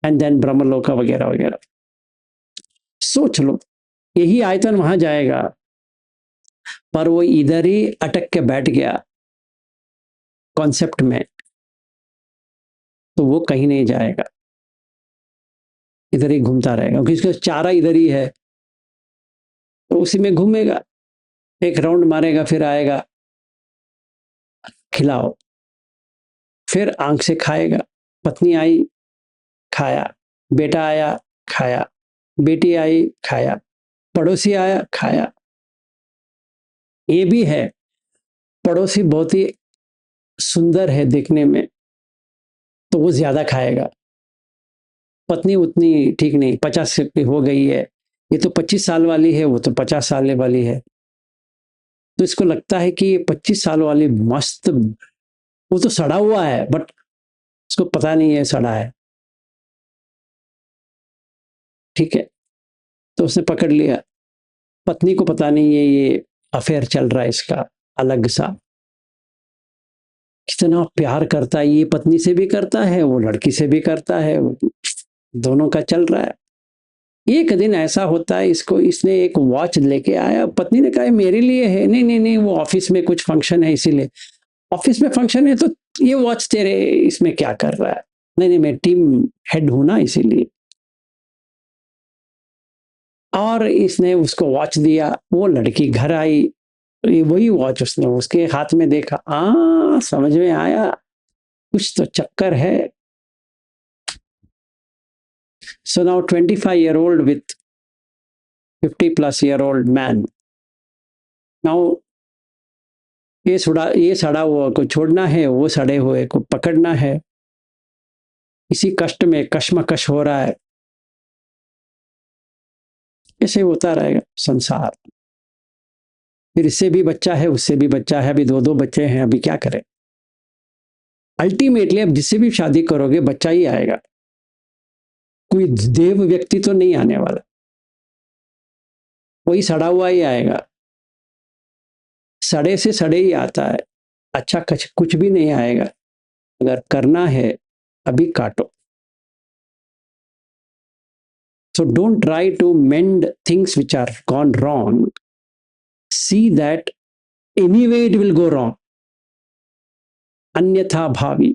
एंड देन ब्रह्मलोका वगैरह वगैरह। सोच लो, यही आयतन वहां जाएगा, पर वो इधर ही अटक के बैठ गया कॉन्सेप्ट में, तो वो कहीं नहीं जाएगा, इधर ही घूमता रहेगा, क्योंकि इसका चारा इधर ही है, तो उसी में घूमेगा, एक राउंड मारेगा, फिर आएगा, खिलाओ, फिर आंख से खाएगा। पत्नी आई, खाया, बेटा आया, खाया, बेटी आई, खाया, पड़ोसी आया, खाया। ये भी है, पड़ोसी बहुत ही सुंदर है देखने में, तो वो ज्यादा खाएगा। पत्नी उतनी ठीक नहीं, 50 की हो गई है, ये तो 25 साल वाली है, वो तो 50 साल वाली है। तो इसको लगता है कि ये 25 साल वाली मस्त, वो तो सड़ा हुआ है, बट उसको पता नहीं है सड़ा है। ठीक है, तो उसने पकड़ लिया। पत्नी को पता नहीं है ये अफेयर चल रहा है इसका, अलग सा। कितना प्यार करता है, ये पत्नी से भी करता है, वो लड़की से भी करता है, दोनों का चल रहा है। एक दिन ऐसा होता है, इसको, इसने एक वॉच लेके आया, पत्नी ने कहा मेरे लिए है, नहीं नहीं नहीं, वो ऑफिस में कुछ फंक्शन है इसीलिए। ऑफिस में फंक्शन है तो ये वॉच तेरे इसमें क्या कर रहा है? नहीं नहीं, मैं टीम हेड हूं ना, इसीलिए। और इसने उसको वॉच दिया, वो लड़की घर आई, ये वही वॉच उसने उसके हाथ में देखा, समझ में आया, कुछ तो चक्कर है। So now 25-year-old with 50+year-old man, now ये सड़ा हुआ को छोड़ना है, वो सड़े हुए को पकड़ना है। इसी कष्ट में कश्मकश हो रहा है, ऐसे होता रहेगा संसार। फिर इससे भी बच्चा है, उससे भी बच्चा है, अभी 2-2 बच्चे हैं, अभी क्या करें? अल्टीमेटली अब जिससे भी शादी करोगे बच्चा ही आएगा, कोई देव व्यक्ति तो नहीं आने वाला, वही सड़ा हुआ ही आएगा। सड़े से सड़े ही आता है, अच्छा कुछ भी नहीं आएगा। अगर करना है, अभी काटो। So don't try to mend things which are gone wrong. See that anyway it will go wrong. अन्यथा भावी,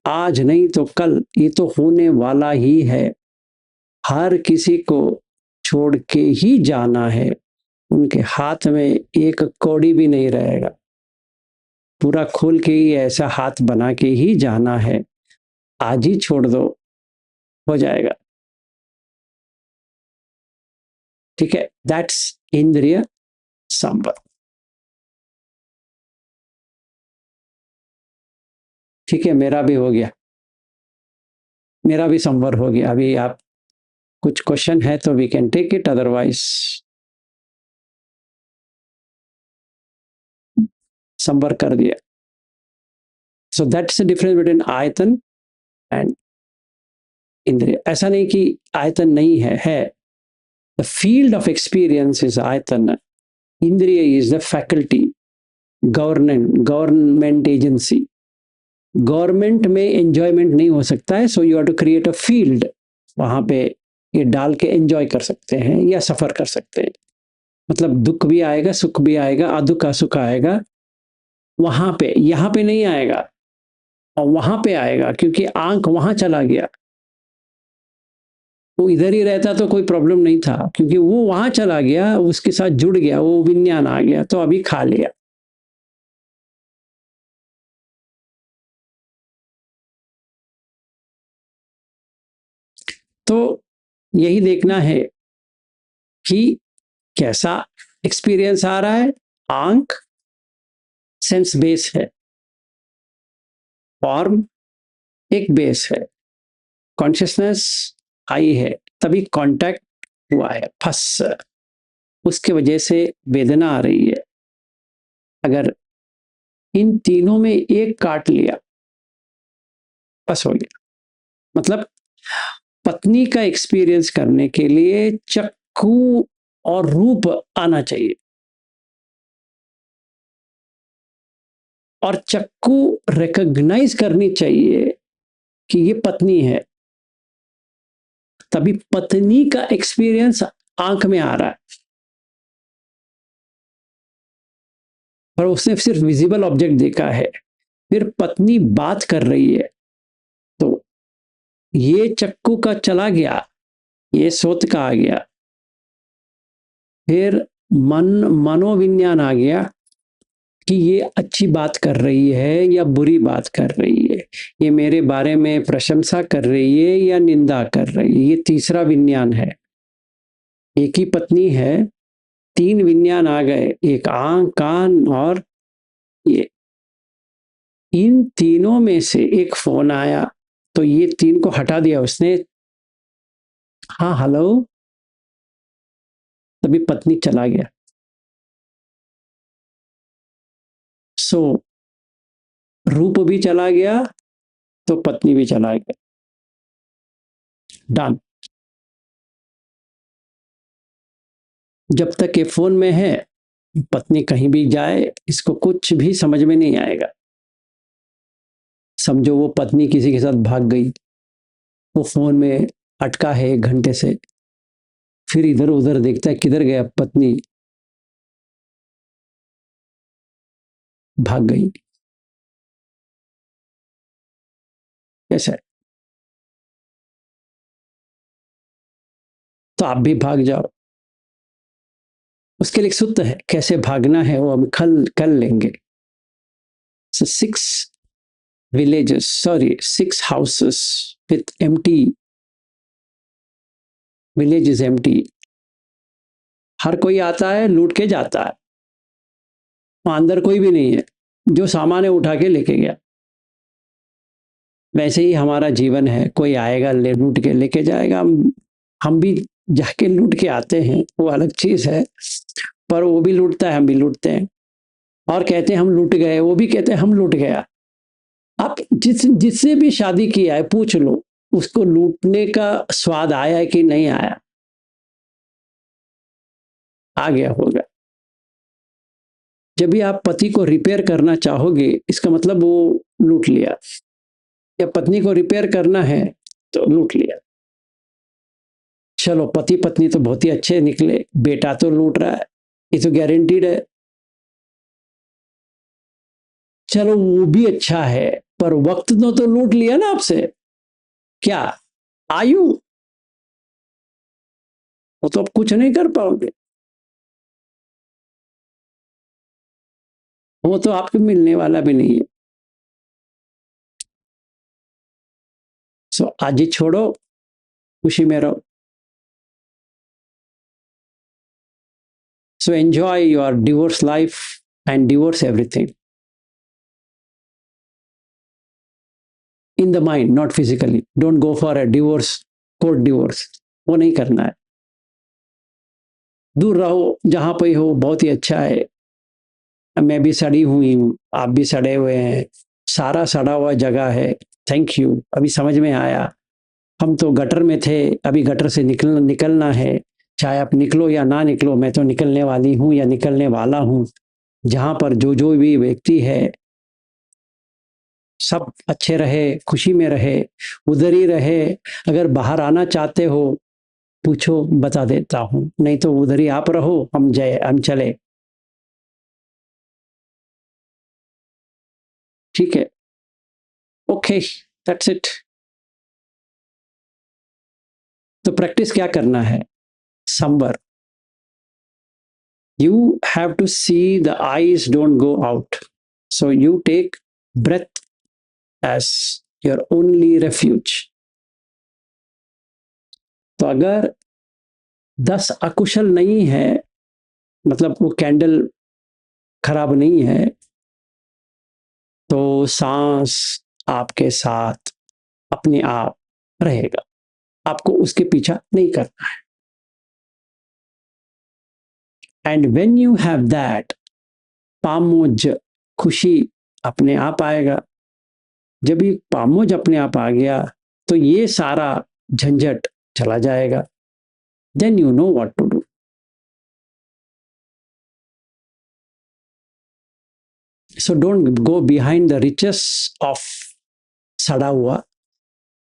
आज नहीं तो कल ये तो होने वाला ही है। हर किसी को छोड़ के ही जाना है, उनके हाथ में एक कौड़ी भी नहीं रहेगा। पूरा खोल के ही ऐसा हाथ बना के ही जाना है। आज ही छोड़ दो, हो जाएगा। ठीक है, दैट्स इंद्रिय संवर। ठीक है, मेरा भी हो गया, मेरा भी संवर हो गया। अभी आप कुछ क्वेश्चन है तो we can take it, otherwise संवर कर दिया। So that's the difference between आयतन एंड इंद्रिय। ऐसा नहीं कि आयतन नहीं है। The field of experience is आयतन, इंद्रिय is the faculty, government agency. Government में एंजॉयमेंट नहीं हो सकता है, so you have to create a field, वहां पे ये डाल के एंजॉय कर सकते हैं या सफर कर सकते हैं। मतलब दुख भी आएगा, सुख भी आएगा, अदुख का सुख आएगा वहां पे, यहाँ पे नहीं आएगा। और वहां पे आएगा क्योंकि आंख वहां चला गया। वो इधर ही रहता तो कोई प्रॉब्लम नहीं था, क्योंकि वो वहां चला गया, उसके साथ जुड़ गया, वो विज्ञान आ गया, तो अभी खा लिया। तो यही देखना है कि कैसा एक्सपीरियंस आ रहा है। आंख सेंस बेस है, फॉर्म एक बेस है, कॉन्शियसनेस आई है, तभी कांटेक्ट हुआ है, फस, उसके वजह से वेदना आ रही है। अगर इन तीनों में एक काट लिया, बस हो गया। मतलब पत्नी का एक्सपीरियंस करने के लिए चक्षु और रूप आना चाहिए, और चक्षु रिकॉग्नाइज करनी चाहिए कि ये पत्नी है, तभी पत्नी का एक्सपीरियंस आंख में आ रहा है। पर उसने सिर्फ विजिबल ऑब्जेक्ट देखा है, फिर पत्नी बात कर रही है, तो ये चक्कू का चला गया, ये सोत का आ गया, फिर मन, मनोविज्ञान आ गया कि ये अच्छी बात कर रही है या बुरी बात कर रही है, ये मेरे बारे में प्रशंसा कर रही है या निंदा कर रही है, ये तीसरा विज्ञान है। एक ही पत्नी है, तीन विज्ञान आ गए, एक आंख, कान और ये। इन तीनों में से एक फोन आया, तो ये तीन को हटा दिया उसने। हाँ हेलो, तभी पत्नी चला गया। सो रूप भी चला गया, तो पत्नी भी चला गया, डन। जब तक ये फोन में है, पत्नी कहीं भी जाए, इसको कुछ भी समझ में नहीं आएगा। समझो वो पत्नी किसी के साथ भाग गई, वो फोन में अटका है 1 घंटे से, फिर इधर उधर देखता है किधर गया, पत्नी भाग गई। कैसे? तो आप भी भाग जाओ। उसके लिए एक सूत्र है, कैसे भागना है वो हम कल लेंगे। So 6 houses with empty, village is empty। हर कोई आता है, लूट के जाता है, वहां अंदर कोई भी नहीं है, जो सामान है उठा के लेके गया। वैसे ही हमारा जीवन है, कोई आएगा, ले लूट के लेके जाएगा, हम भी जाके लूट के आते हैं, वो अलग चीज है। पर वो भी लूटता है, हम भी लूटते हैं, और कहते हैं हम लूट गए, वो भी कहते हैं हम लूट गया। आप जिससे भी शादी किया है पूछ लो, उसको लूटने का स्वाद आया है कि नहीं आया? आ गया होगा। जब भी आप पति को रिपेयर करना चाहोगे, इसका मतलब वो लूट लिया, या पत्नी को रिपेयर करना है तो लूट लिया। चलो पति पत्नी तो बहुत ही अच्छे निकले, बेटा तो लूट रहा है, ये तो गारंटीड है। चलो वो भी अच्छा है, पर वक्त तो लूट लिया ना आपसे। क्या? आयु, वो तो आप कुछ नहीं कर पाओगे, वो तो आपको मिलने वाला भी नहीं है। सो आज ही छोड़ो, खुशी में रहो। So enjoy your divorce life and divorce everything. In the mind, not physically. Don't go for a divorce, court divorce, वो नहीं करना है। दूर रहो, जहां पे हो बहुत ही अच्छा है। मैं भी सड़ी हुई हूँ, आप भी सड़े हुए हैं, सारा सड़ा हुआ जगह है। थैंक यू, अभी समझ में आया। हम तो गटर में थे, अभी गटर से निकलना है। चाहे आप निकलो या ना निकलो, मैं तो निकलने वाली हूँ या निकलने वाला हूँ। जहां पर जो जो भी व्यक्ति है, सब अच्छे रहे, खुशी में रहे, उधर ही रहे। अगर बाहर आना चाहते हो, पूछो, बता देता हूँ, नहीं तो उधर ही आप रहो, हम चले। ठीक है, ओके, दैट्स इट। तो प्रैक्टिस क्या करना है? संबर, you have to see the eyes don't go out, so you take breath as your only refuge. तो अगर 10 अकुशल नहीं है, मतलब वो कैंडल खराब नहीं है, तो सांस आपके साथ अपने आप रहेगा, आपको उसके पीछा नहीं करना है। And when you have that, पामोज, खुशी अपने आप आएगा। जब ये पामोज अपने आप आ गया, तो ये सारा झंझट चला जाएगा। Then you know what to do. So don't go behind the riches of सड़ा हुआ,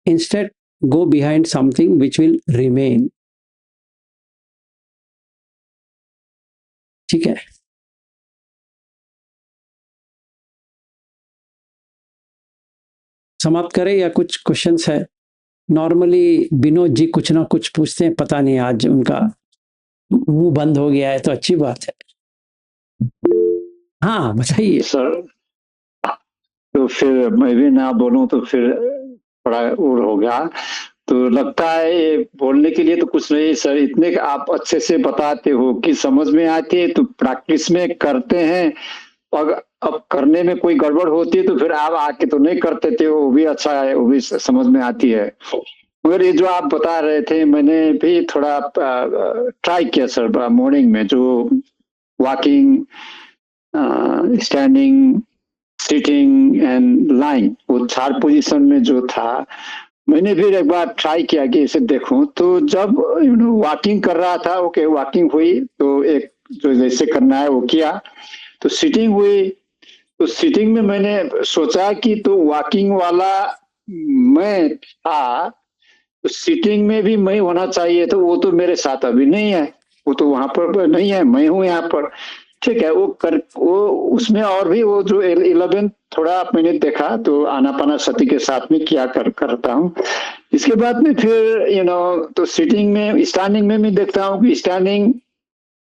instead go behind something which will remain. ठीक है, समाप्त करें या कुछ क्वेश्चंस है? नॉर्मली विनोद जी कुछ ना कुछ पूछते हैं, पता नहीं आज उनका मुंह बंद हो गया है, तो अच्छी बात है। हाँ बताइए सर। तो फिर मैं भी ना बोलूं तो फिर थोड़ा और हो गया। तो लगता है ये बोलने के लिए तो कुछ नहीं सर, इतने आप अच्छे से बताते हो कि समझ में आती है, तो प्रैक्टिस में करते हैं। अब करने में कोई गड़बड़ होती है तो फिर आप आके तो नहीं करते थे, वो भी अच्छा है, वो भी समझ में आती है। मगर ये जो आप बता रहे थे, मैंने भी थोड़ा ट्राई किया सर। मॉर्निंग में जो walking, standing, sitting and lying, वो 4 पोजीशन में जो था, मैंने फिर एक बार ट्राई किया कि इसे देखूं। तो जब वॉकिंग कर रहा था, ओके वॉकिंग हुई, तो एक जो जैसे करना है वो किया। तो सिटिंग हुई, तो सिटिंग में मैंने सोचा कि तो वॉकिंग वाला मैं था, तो सिटिंग में भी मैं होना चाहिए। तो वो तो मेरे साथ अभी नहीं है, वो तो वहां पर नहीं है, मैं हूँ यहाँ पर। ठीक है, वो उसमें और भी वो जो 11 थोड़ा मैंने देखा, तो आनापाना सती के साथ में किया करता हूँ। इसके बाद में फिर तो सिटिंग में, स्टैंडिंग में मैं देखता हूँ कि स्टैंडिंग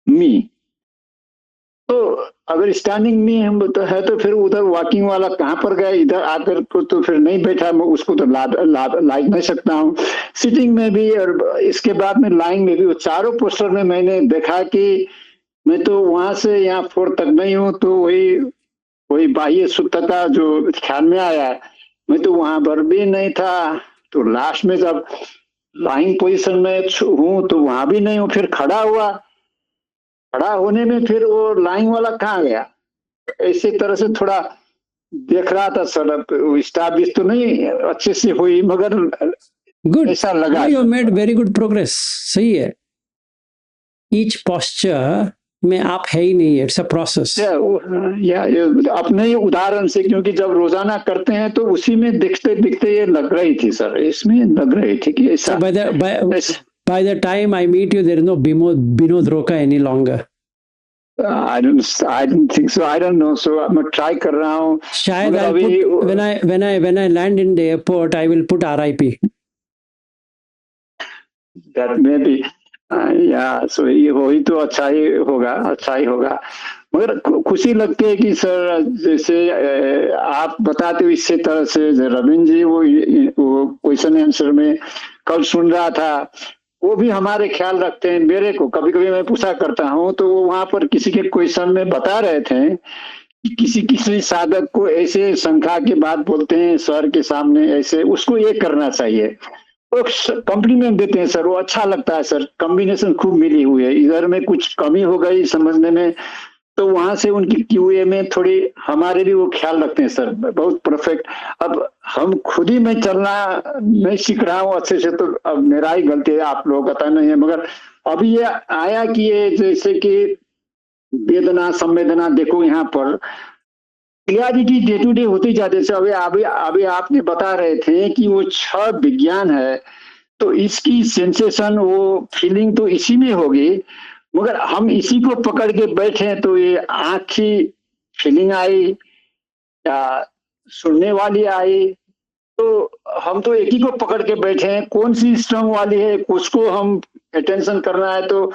मी, तो अगर स्टैंडिंग में हम है तो फिर उधर वॉकिंग वाला कहाँ पर गया, इधर आकर तो फिर नहीं बैठा, मैं उसको तो लाइक नहीं सकता हूँ। सिटिंग में भी और इसके बाद में लाइंग में भी, वो चारों पोस्टर में मैंने देखा कि मैं तो वहां से यहाँ 4 तक नहीं हूँ, तो वही वही बाह्य सुप्तता जो ख्याल में आया, मैं तो वहां पर भी नहीं था। तो लास्ट में जब लाइंग पोजिशन में हूँ तो वहां भी नहीं हूँ, फिर खड़ा हुआ, खड़ा होने में फिर वो लाइन वाला कहाँ गया, इसी तरह से थोड़ा देख रहा था सर। स्टाब्लिश तो नहीं अच्छे से हुई, मगर गुड, ऐसा लगा। You made very good progress. सही है, ईच पोस्चर में आप है ही नहीं, इट्स अ प्रोसेस। या अपने ही उदाहरण से, क्योंकि जब रोजाना करते हैं तो उसी में दिखते दिखते ये लग रही थी सर, इसमें लग रही थी कि ऐसा। by the time I meet you, there is no Binod Roka any longer. I don't think so. I don't know. So मैं ट्राई कर रहा हूँ। शायद when I land in the airport, I will put RIP. That may be. या सो ये हो ही तो अच्छा ही होगा, अच्छा ही होगा। मगर खुशी लगती है कि सर जैसे आप बताते हो इससे तरह से, रविंद्र जी वो क्वेश्चन आंसर में कल सुन रहा था, वो भी हमारे ख्याल रखते हैं। मेरे को कभी कभी मैं पूछा करता हूँ, तो वो वहां पर किसी के क्वेश्चन में बता रहे थे किसी किसी साधक को ऐसे शंखा के बात बोलते हैं सर के सामने, ऐसे उसको ये करना चाहिए, वो कॉम्प्लीमेंट देते हैं सर, वो अच्छा लगता है सर, कॉम्बिनेशन खूब मिली हुई है, इधर में कुछ कमी हो गई समझने में तो वहां से उनकी क्यूए में थोड़ी हमारे भी वो ख्याल रखते हैं सर, बहुत परफेक्ट। अब हम खुद ही मैं चलना नहीं सीख रहा हूँ अच्छे से, तो अब मेरा ही गलती है, आप लोगों का नहीं है, मगर अभी ये आया कि ये जैसे कि वेदना संवेदना देखो यहाँ पर क्लियरिटी डे टू डे होती जाती है। अभी अभी अभी आपने बता रहे थे कि वो 6 विज्ञान है, तो इसकी सेंसेशन वो फीलिंग तो इसी में होगी, मगर हम इसी को पकड़ के बैठे तो ये आँख की फीलिंग आई या सुनने वाली आई, तो हम तो एक ही को पकड़ के बैठे हैं, कौन सी स्ट्रॉन्ग वाली है उसको हम अटेंशन करना है, तो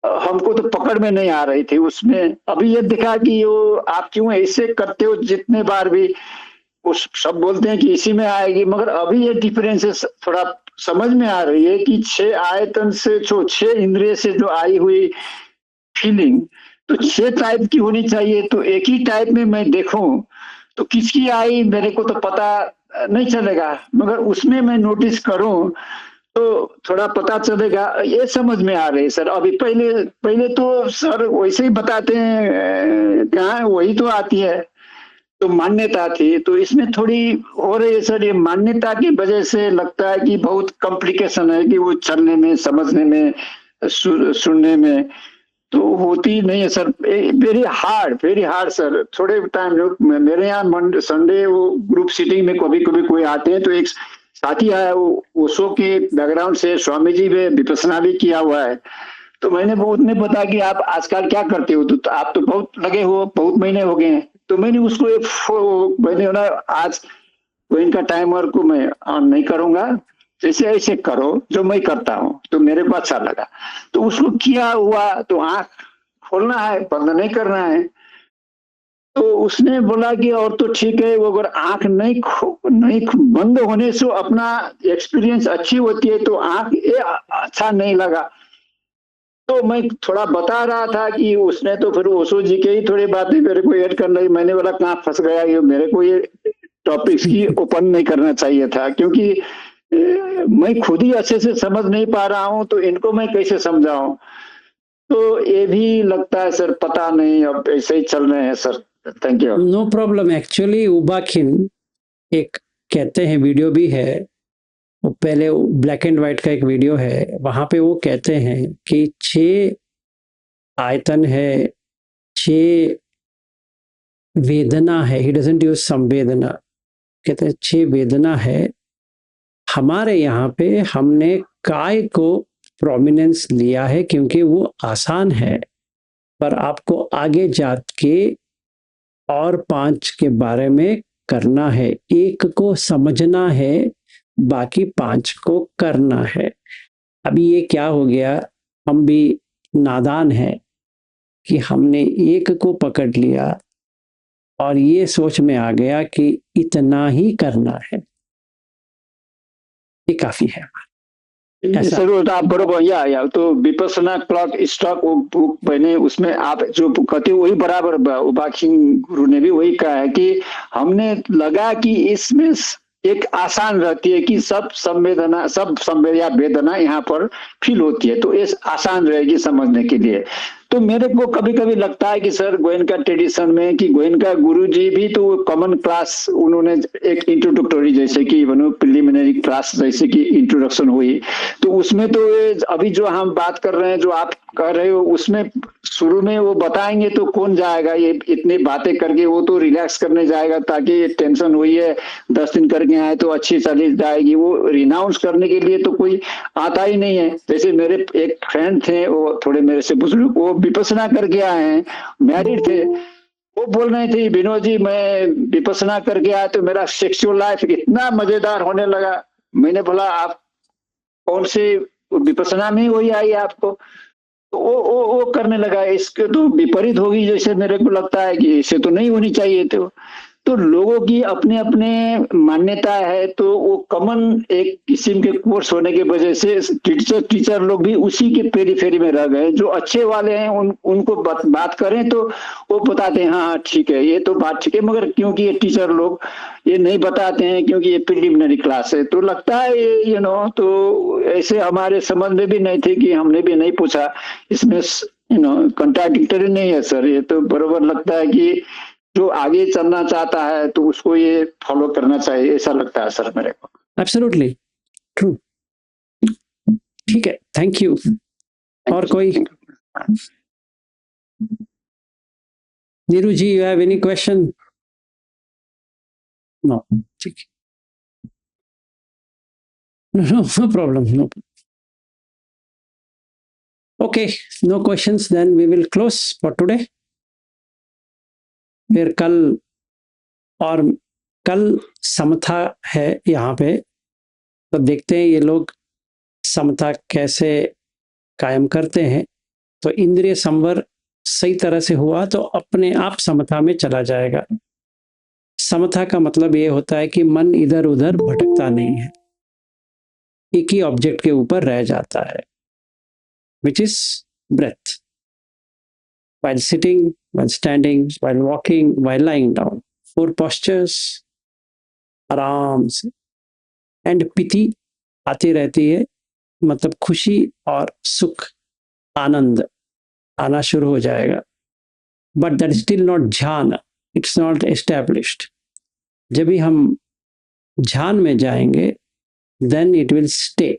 हमको तो पकड़ में नहीं आ रही थी उसमें। अभी ये दिखा कि वो आप क्यों ऐसे करते हो, जितने बार भी उस सब बोलते हैं कि इसी में आएगी, मगर अभी ये डिफरेंसेस थोड़ा समझ में आ रही है कि 6 आयतन से जो 6 इंद्रिय से जो आई हुई फीलिंग तो 6 टाइप की होनी चाहिए, तो एक ही टाइप में मैं देखूं तो किसकी आई मेरे को तो पता नहीं चलेगा, मगर उसमें मैं नोटिस करूं तो थोड़ा पता चलेगा, ये समझ में आ रही है सर। अभी पहले पहले तो सर वैसे ही बताते हैं कहाँ वही तो आती है, तो मान्यता थी, तो इसमें थोड़ी हो रही है सर, ये मान्यता की वजह से लगता है कि बहुत कॉम्प्लिकेशन है कि वो चलने में समझने में सुनने में तो होती नहीं है सर, वेरी हार्ड सर। थोड़े टाइम मेरे यहाँ संडे वो ग्रुप सीटिंग में कभी कभी कोई आते हैं, तो एक साथी आया वो ओशो के बैकग्राउंड से, स्वामी जी में विपස්සना भी किया हुआ है, तो मैंने बहुत ने बताया कि आप आजकल क्या करते हो, तो आप तो बहुत लगे हो, बहुत महीने हो गए हैं, तो मैंने उसको मैंने ना आज वो इनका टाइमर को मैं ऑन नहीं करूंगा, जैसे ऐसे करो जो मैं करता हूँ, तो मेरे को अच्छा लगा, तो उसको किया हुआ, तो आंख खोलना है बंद नहीं करना है, तो उसने बोला कि और तो ठीक है, वो अगर आंख नहीं बंद होने से अपना एक्सपीरियंस अच्छी होती है, तो आंख ये अच्छा नहीं लगा, तो मैं थोड़ा बता रहा था कि उसने तो फिर ओशो जी के ही थोड़ी बातें मेरे को ऐड कर ली, मैंने बोला कहाँ फंस गया ये, मेरे को ये टॉपिक्स की ओपन नहीं करना चाहिए था, क्योंकि मैं खुद ही अच्छे से समझ नहीं पा रहा हूँ, तो इनको मैं कैसे समझाऊं, तो ये भी लगता है सर, पता नहीं अब ऐसे ही चल रहे हैं sir. Thank you. No problem. Actually उबाखिन एक कहते हैं, वीडियो भी है, वो पहले ब्लैक एंड व्हाइट का एक वीडियो है, वहां पे वो कहते हैं कि 6 आयतन है, 6 वेदना है, ही डजंट यूज संवेदना, कहते हैं 6 वेदना है। हमारे यहाँ पे हमने काय को प्रोमिनेंस लिया है क्योंकि वो आसान है, पर आपको आगे जाके और 5 के बारे में करना है, एक को समझना है, बाकी 5 को करना है। अभी ये क्या हो गया, हम भी नादान हैं कि हमने एक को पकड़ लिया और ये सोच में आ गया कि इतना ही करना है, ये काफी है। सर आप बरोबर या तो विपස්සना क्लॉक स्टॉक बुक मैंने उसमें आप जो कहते हो वही बराबर, उबाखिन गुरु ने भी वही कहा है कि हमने लगा कि इसमें एक आसान रहती है कि सब संवेदना वेदना यहाँ पर फील होती है, तो ये आसान रहेगी समझने के लिए। तो मेरे को कभी कभी लगता है कि सर गोयनका ट्रेडिशन में कि गोयनका गुरुजी भी तो कॉमन क्लास उन्होंने एक इंट्रोडक्टरी जैसे कि प्रिलिमिनरी क्लास जैसे कि इंट्रोडक्शन हुई, तो उसमें तो अभी जो हम बात कर रहे हैं जो आप कर रहे हो उसमें शुरू में वो बताएंगे तो कौन जाएगा, ये इतनी बातें करके वो तो रिलैक्स करने जाएगा ताकि टेंशन हुई है 10 दिन करके आए तो अच्छी चली जाएगी, वो रिनाउंस करने के लिए तो कोई आता ही नहीं है। जैसे मेरे एक फ्रेंड थे, वो थोड़े मेरे से बुजुर्ग, वो विपස්සना करके आए हैं, मैरिड थे, वो बोल रहे थे विनोद जी मैं विपස්සना करके आया तो मेरा सेक्सुअल लाइफ इतना मजेदार होने लगा। मैंने बोला आप कौन से विपස්සना में वही आई आपको, तो वो करने लगा, इसके तो विपरीत होगी जैसे मेरे को लगता है कि इसे तो नहीं होनी चाहिए, तो तो लोगों की अपने अपने मान्यता है, तो वो कॉमन एक किस्म के कोर्स होने की वजह से टीचर लोग भी उसी के पेरीफेरी में रह गए। जो अच्छे वाले हैं उनको बात करें तो वो बताते हैं हाँ ठीक है, ये तो बात ठीक है, मगर क्योंकि ये टीचर लोग ये नहीं बताते हैं क्योंकि ये प्रिलिमिनरी क्लास है, तो लगता है ये तो ऐसे हमारे समझ में भी नहीं थे कि हमने भी नहीं पूछा। इसमें कंट्राडिक्टरी नहीं है सर, ये तो बरोबर लगता है कि जो आगे चलना चाहता है तो उसको ये फॉलो करना चाहिए, ऐसा लगता है सर मेरे को। Absolutely true. ठीक है, थैंक यू। और कोई? Neeru ji, you have any question? No, ठीक है। No problem, no. Okay, no questions, then we will close for today. फिर कल समता है यहाँ पे, तो देखते हैं ये लोग समता कैसे कायम करते हैं। तो इंद्रिय संवर सही तरह से हुआ तो अपने आप समता में चला जाएगा। समता का मतलब ये होता है कि मन इधर उधर भटकता नहीं है, एक ही ऑब्जेक्ट के ऊपर रह जाता है, which is breath. While sitting, while standing, while walking, while lying down, 4 postures, आराम से। एंड पीति आती रहती है, मतलब खुशी और सुख, आनंद आना शुरू हो जाएगा। बट दैट स्टिल नॉट ध्यान, इट्स नॉट एस्टैब्लिश्ड। जब भी हम ध्यान में जाएंगे, then it will stay.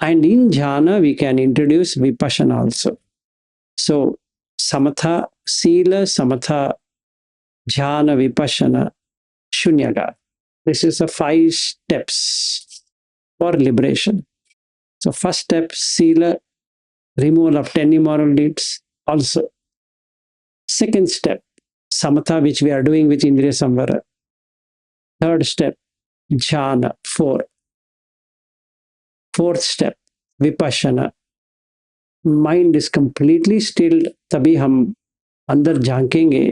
And in jhana we can introduce vipassana also. So samatha, sila, samatha, jhana, vipassana, shunyagara. This is the 5 steps for liberation. So first step, sila, removal of 10 immoral deeds also. Second step, samatha, which we are doing with indriya samvara. Third step, jhana, 4. Fourth step, vipassana. Mind is completely stilled, तभी हम अंदर झांकेंगे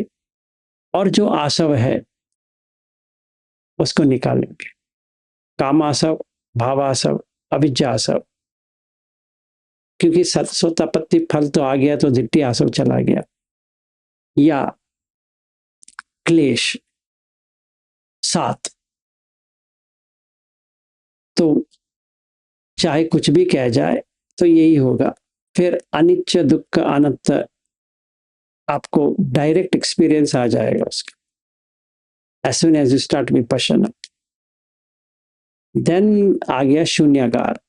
और जो आसव है उसको निकालेंगे। काम आसव, भाव आसव, अविद्या आसव। क्योंकि सत्सोतापत्ति फल तो आ गया तो दिट्टी आसव चला गया, या क्लेश 7। तो चाहे कुछ भी कह जाए तो यही होगा। फिर अनित्य, दुख, अनंत, आपको डायरेक्ट एक्सपीरियंस आ जाएगा उसका, as soon as you start vipassana. Then आ गया शून्यागार।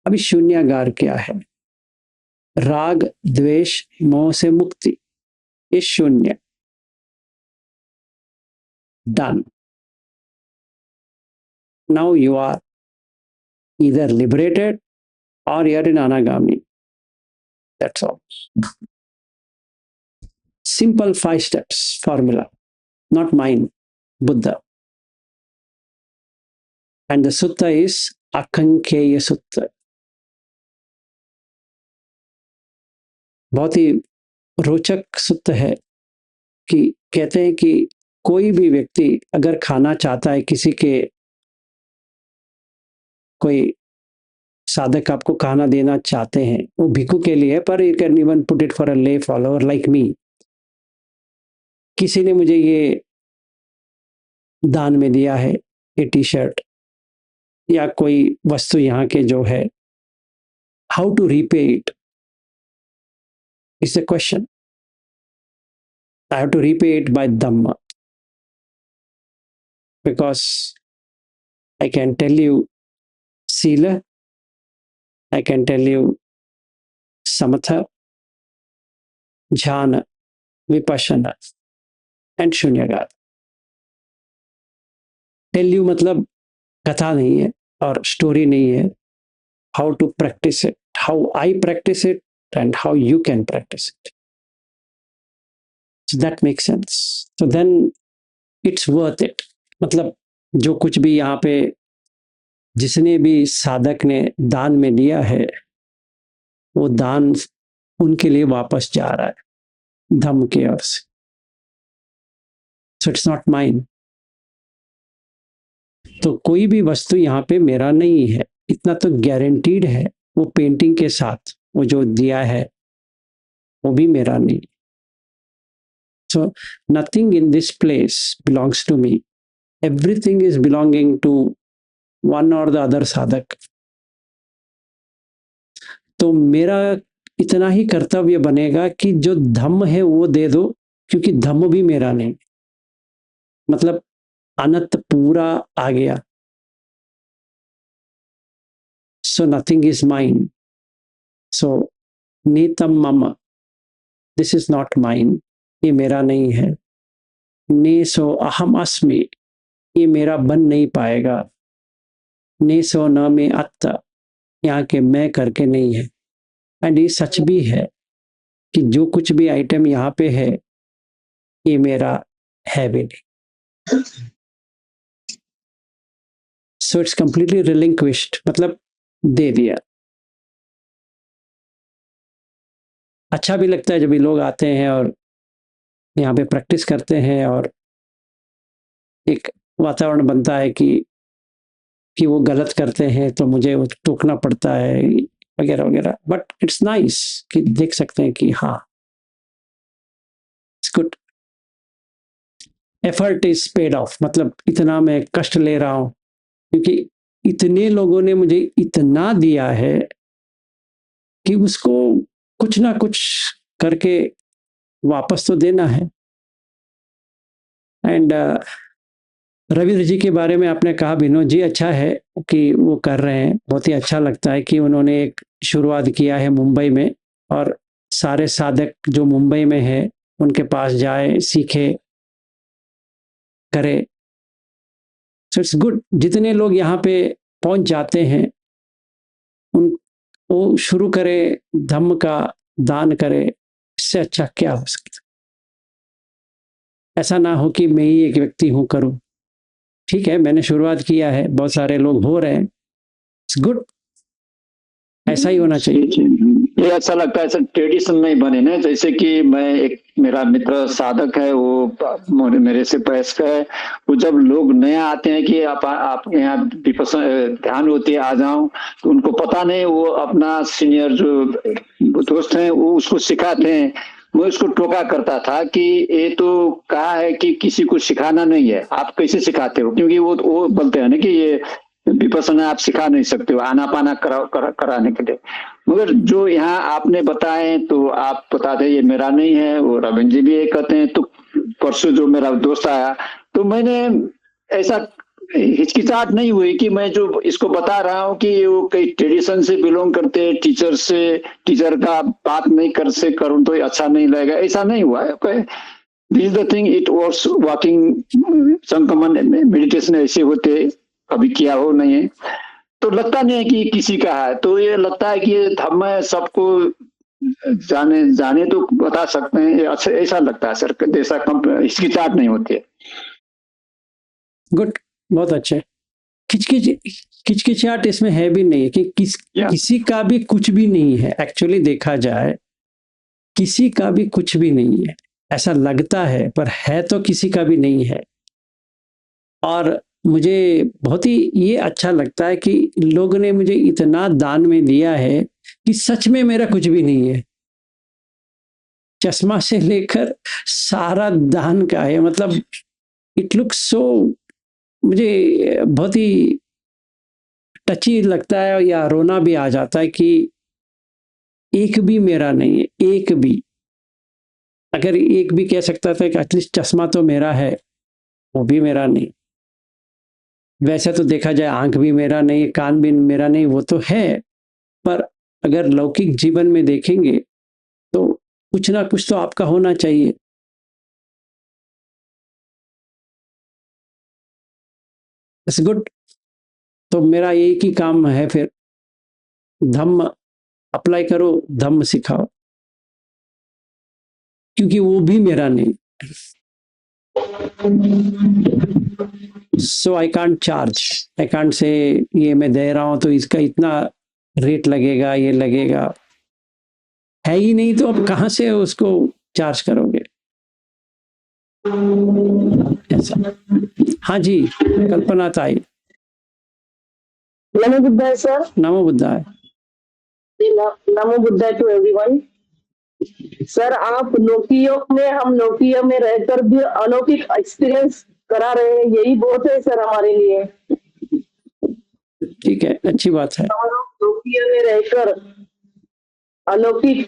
अभी शून्यागार क्या है? राग, द्वेष, मोह से मुक्ति, ये शून्य। Done. Now you are either liberated or you are in anagami. That's all. Simple 5 steps formula, not mine, Buddha. And the sutta is Akankeya Sutta. बहुत ही रोचक सूत्र है कि कहते हैं कि कोई भी व्यक्ति अगर खाना चाहता है, किसी के कोई साधक आपको खाना देना चाहते हैं, वो भिक्षु के लिए, पर you can even put it for a ले फॉलोअर लाइक मी। किसी ने मुझे ये दान में दिया है, ये टी शर्ट या कोई वस्तु यहाँ के जो है, how to repay it is a question. I have to repay it by Dhamma, because I can tell you Sila, I can tell you Samatha, Jhana, Vipassana and Shunyagara. Tell you मतलब कथा नहीं है और story नहीं है, how to practice it, how I practice it and how you can practice it. So that makes sense. So then it's worth it. मतलब जो कुछ भी यहाँ पे जिसने भी साधक ने दान में दिया है, वो दान उनके लिए वापस जा रहा है। धम्म की ओर से। So it's not mine. तो कोई भी वस्तु यहाँ पे मेरा नहीं है, इतना तो गारंटीड है। वो पेंटिंग के साथ वो जो दिया है वो भी मेरा नहीं। So nothing in this place belongs to me, everything is belonging to one or the other साधक। तो मेरा इतना ही कर्तव्य बनेगा कि जो धम्म है वो दे दो, क्योंकि धम्म भी मेरा नहीं। मतलब अनंत पूरा आ गया। So nothing is mine. So नीतम मम, दिस इज नॉट माइन, ये मेरा नहीं है। ने सो अहम अस्मि, ये मेरा बन नहीं पाएगा। ने सो न में अत्ता, यहाँ के मैं करके नहीं है। एंड ये सच भी है कि जो कुछ भी आइटम यहाँ पे है ये मेरा है भी नहीं। सो इट्स कंप्लीटली रिलिंक्विश्ड, मतलब दे दिया। अच्छा भी लगता है जब ये लोग आते हैं और यहाँ पे प्रैक्टिस करते हैं और एक वातावरण बनता है कि वो गलत करते हैं तो मुझे टोकना पड़ता है वगैरह वगैरह। बट इट्स नाइस कि देख सकते हैं कि हाँ, it's good, effort is paid of. मतलब इतना मैं कष्ट ले रहा हूँ क्योंकि इतने लोगों ने मुझे इतना दिया है कि उसको कुछ ना कुछ करके वापस तो देना है। एंड रविंद्र जी के बारे में आपने कहा विनोद जी, अच्छा है कि वो कर रहे हैं। बहुत ही अच्छा लगता है कि उन्होंने एक शुरुआत किया है मुंबई में, और सारे साधक जो मुंबई में है उनके पास जाए, सीखे, करे। So it's good. जितने लोग यहाँ पे पहुंच जाते हैं उन वो शुरू करे, धम्म का दान करे, इससे अच्छा क्या हो सकता। ऐसा ना हो कि मैं ही एक व्यक्ति हूं करूं। ठीक है, मैंने शुरुआत किया है, बहुत सारे लोग हो रहे हैं, इट्स गुड, ऐसा ही होना चाहिए। ये अच्छा लगता है सर, ट्रेडिशन नहीं बने ना। जैसे कि मैं एक, मेरा मित्र साधक है, वो मेरे से वयस्क है। वो जब लोग नया आते हैं कि आप यहाँ ध्यान होती है, आ जाओ, तो उनको पता नहीं, वो अपना सीनियर जो दोस्त हैं वो उसको सिखाते हैं। मैं उसको टोका करता था कि ये तो कहा है कि किसी को सिखाना नहीं है, आप कैसे सिखाते हो? क्योंकि वो बोलते हैं ना कि ये विपස්සना आप सिखा नहीं सकते हो, आनापाना कराने के लिए। मगर जो यहाँ आपने बताए तो आप बताते ये मेरा नहीं है, वो रविंद्र जी भी ये कहते हैं। तो परसों जो मेरा दोस्त आया तो मैंने ऐसा हिचकिचाहट नहीं हुई कि मैं जो इसको बता रहा हूँ कि वो कई ट्रेडिशन से बिलोंग करते हैं, टीचर का बात नहीं करूँ तो अच्छा नहीं लगेगा, ऐसा नहीं हुआ है। This is the thing, it works walking संक्रमण मेडिटेशन ऐसे होते, कभी किया हो नहीं है तो लगता नहीं है कि किसी का है। तो ये लगता है कि ये धर्म है, सबको जाने तो बता सकते हैं, अच्छा ऐसा लगता है सर, जैसा हिचकिचाहट नहीं होती है। गुड, बहुत अच्छे। किचकिचाहट इसमें है भी नहीं है कि किसी का भी कुछ भी नहीं है। एक्चुअली देखा जाए किसी का भी कुछ भी नहीं है, ऐसा लगता है, पर है तो किसी का भी नहीं है। और मुझे बहुत ही ये अच्छा लगता है कि लोगों ने मुझे इतना दान में दिया है कि सच में मेरा कुछ भी नहीं है। चश्मा से लेकर सारा दान का है। मतलब इट लुक्स सो, मुझे बहुत ही टची लगता है या रोना भी आ जाता है कि एक भी मेरा नहीं है, एक भी। अगर एक भी कह सकता था कि एटलीस्ट चश्मा तो मेरा है, वो भी मेरा नहीं। वैसे तो देखा जाए आंख भी मेरा नहीं, कान भी मेरा नहीं, वो तो है। पर अगर लौकिक जीवन में देखेंगे तो कुछ ना कुछ तो आपका होना चाहिए। It's good. तो मेरा एक ही काम है फिर, धम्म अप्लाई करो, धम्म सिखाओ, क्योंकि वो भी मेरा नहीं। So I can't charge, I can't say ये मैं दे रहा हूं तो इसका इतना रेट लगेगा, ये लगेगा, है ही नहीं। तो अब कहां से उसको रिचार्ज करोगे। ऐसा। हाँ जी, कल्पना ताई। नमो बुद्धाय sir. NaMo बुद्धाय। NaMo बुद्धाय to everyone. Sir आप लौकिक में, हम लौकिक में रहकर भी अलौकिक एक्सपीरियंस करा रहे हैं, यही बहुत है सर हमारे लिए। ठीक है, अच्छी बात है। लौकिक में रहकर अलौकिक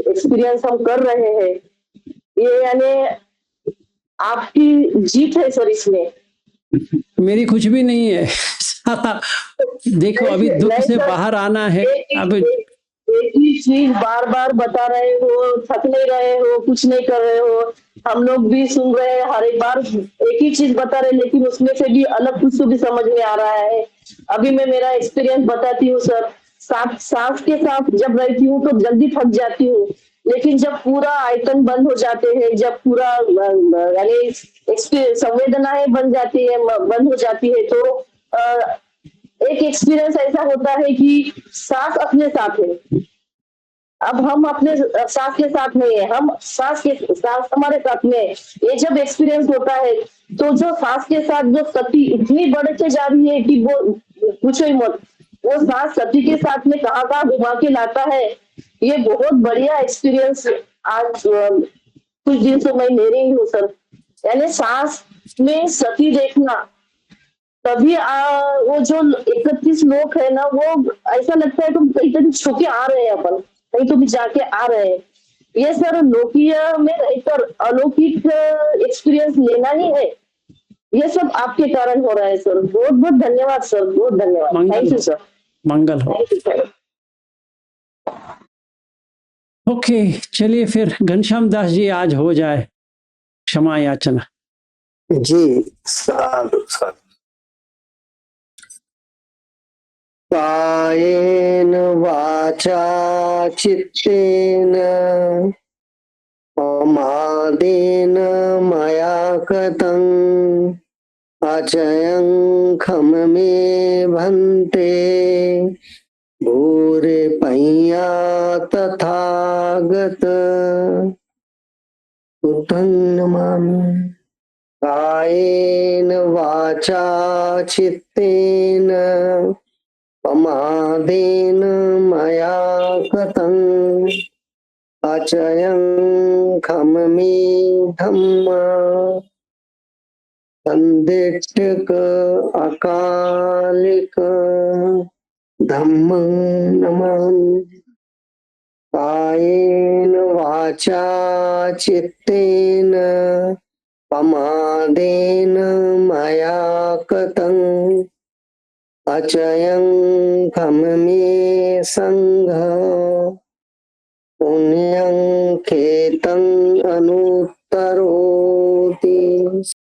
एक्सपीरियंस हम कर रहे हैं, ये यानी आपकी जीत है सर इसमें। मेरी कुछ भी नहीं है। देखो अभी दुख से बाहर आना है। अब एक ही चीज बार बार बता रहे हो, थक नहीं रहे हो, कुछ नहीं कर रहे हो, हम लोग भी सुन रहे हैं, हर एक बार एक ही चीज बता रहे, लेकिन उसमें से भी अलग कुछ तो भी समझ में आ रहा है। अभी मैं मेरा एक्सपीरियंस बताती हूँ सर। सांस के साथ जब रहती हूँ तो जल्दी थक जाती हूँ, लेकिन जब पूरा आयतन बंद हो जाते हैं, जब पूरा यानी संवेदनाएं बन जाती है, बंद हो जाती है, तो एक एक्सपीरियंस ऐसा होता है कि सांस अपने साथ है। अब हम अपने सांस के साथ नहीं है, हम सांस हमारे साथ में है। ये जब एक्सपीरियंस होता है तो जो सांस के साथ जो सती इतनी बढ़ते जा रही है कि वो पूछो ही मत। वो सांस सती के साथ में कहाँ कहाँ घुमा के लाता है। ये बहुत बढ़िया एक्सपीरियंस आज कुछ दिन से मैं ले रही हूँ सर। यानी सांस में सती देखना, तभी वो जो 31 लोग है ना, वो ऐसा लगता है तुम कहीं तो छुके आ रहे हैं, अपन कहीं तो भी जाके आ रहे हैं। ये सर लौकिक में रहकर अलौकिक एक्सपीरियंस लेना ही है। ये सब आपके कारण हो रहा है सर। बहुत बहुत धन्यवाद सर, बहुत धन्यवाद। Thank you sir. मंगल हो। ओके, चलिए फिर घनश्याम दास जी आज हो जाए क्षमा याचना। जी साधु साधु। कायेन वाचा चित्तेन प्रमादेन मया कृतं अचयं खममे भन्ते भूरे पय्या तथागत बुद्धं नमामि। कायेन वाचा चित्तेन प्रमादेन मया कृतं अचयं खममे धम्मा संदिष्टक अकालिक धम्मं नमामि। कायेन वाचा चित्तेन प्रमादेन मया कृतं अचयं खममे संघ पुण्यं खेतं अनुत्तरोति।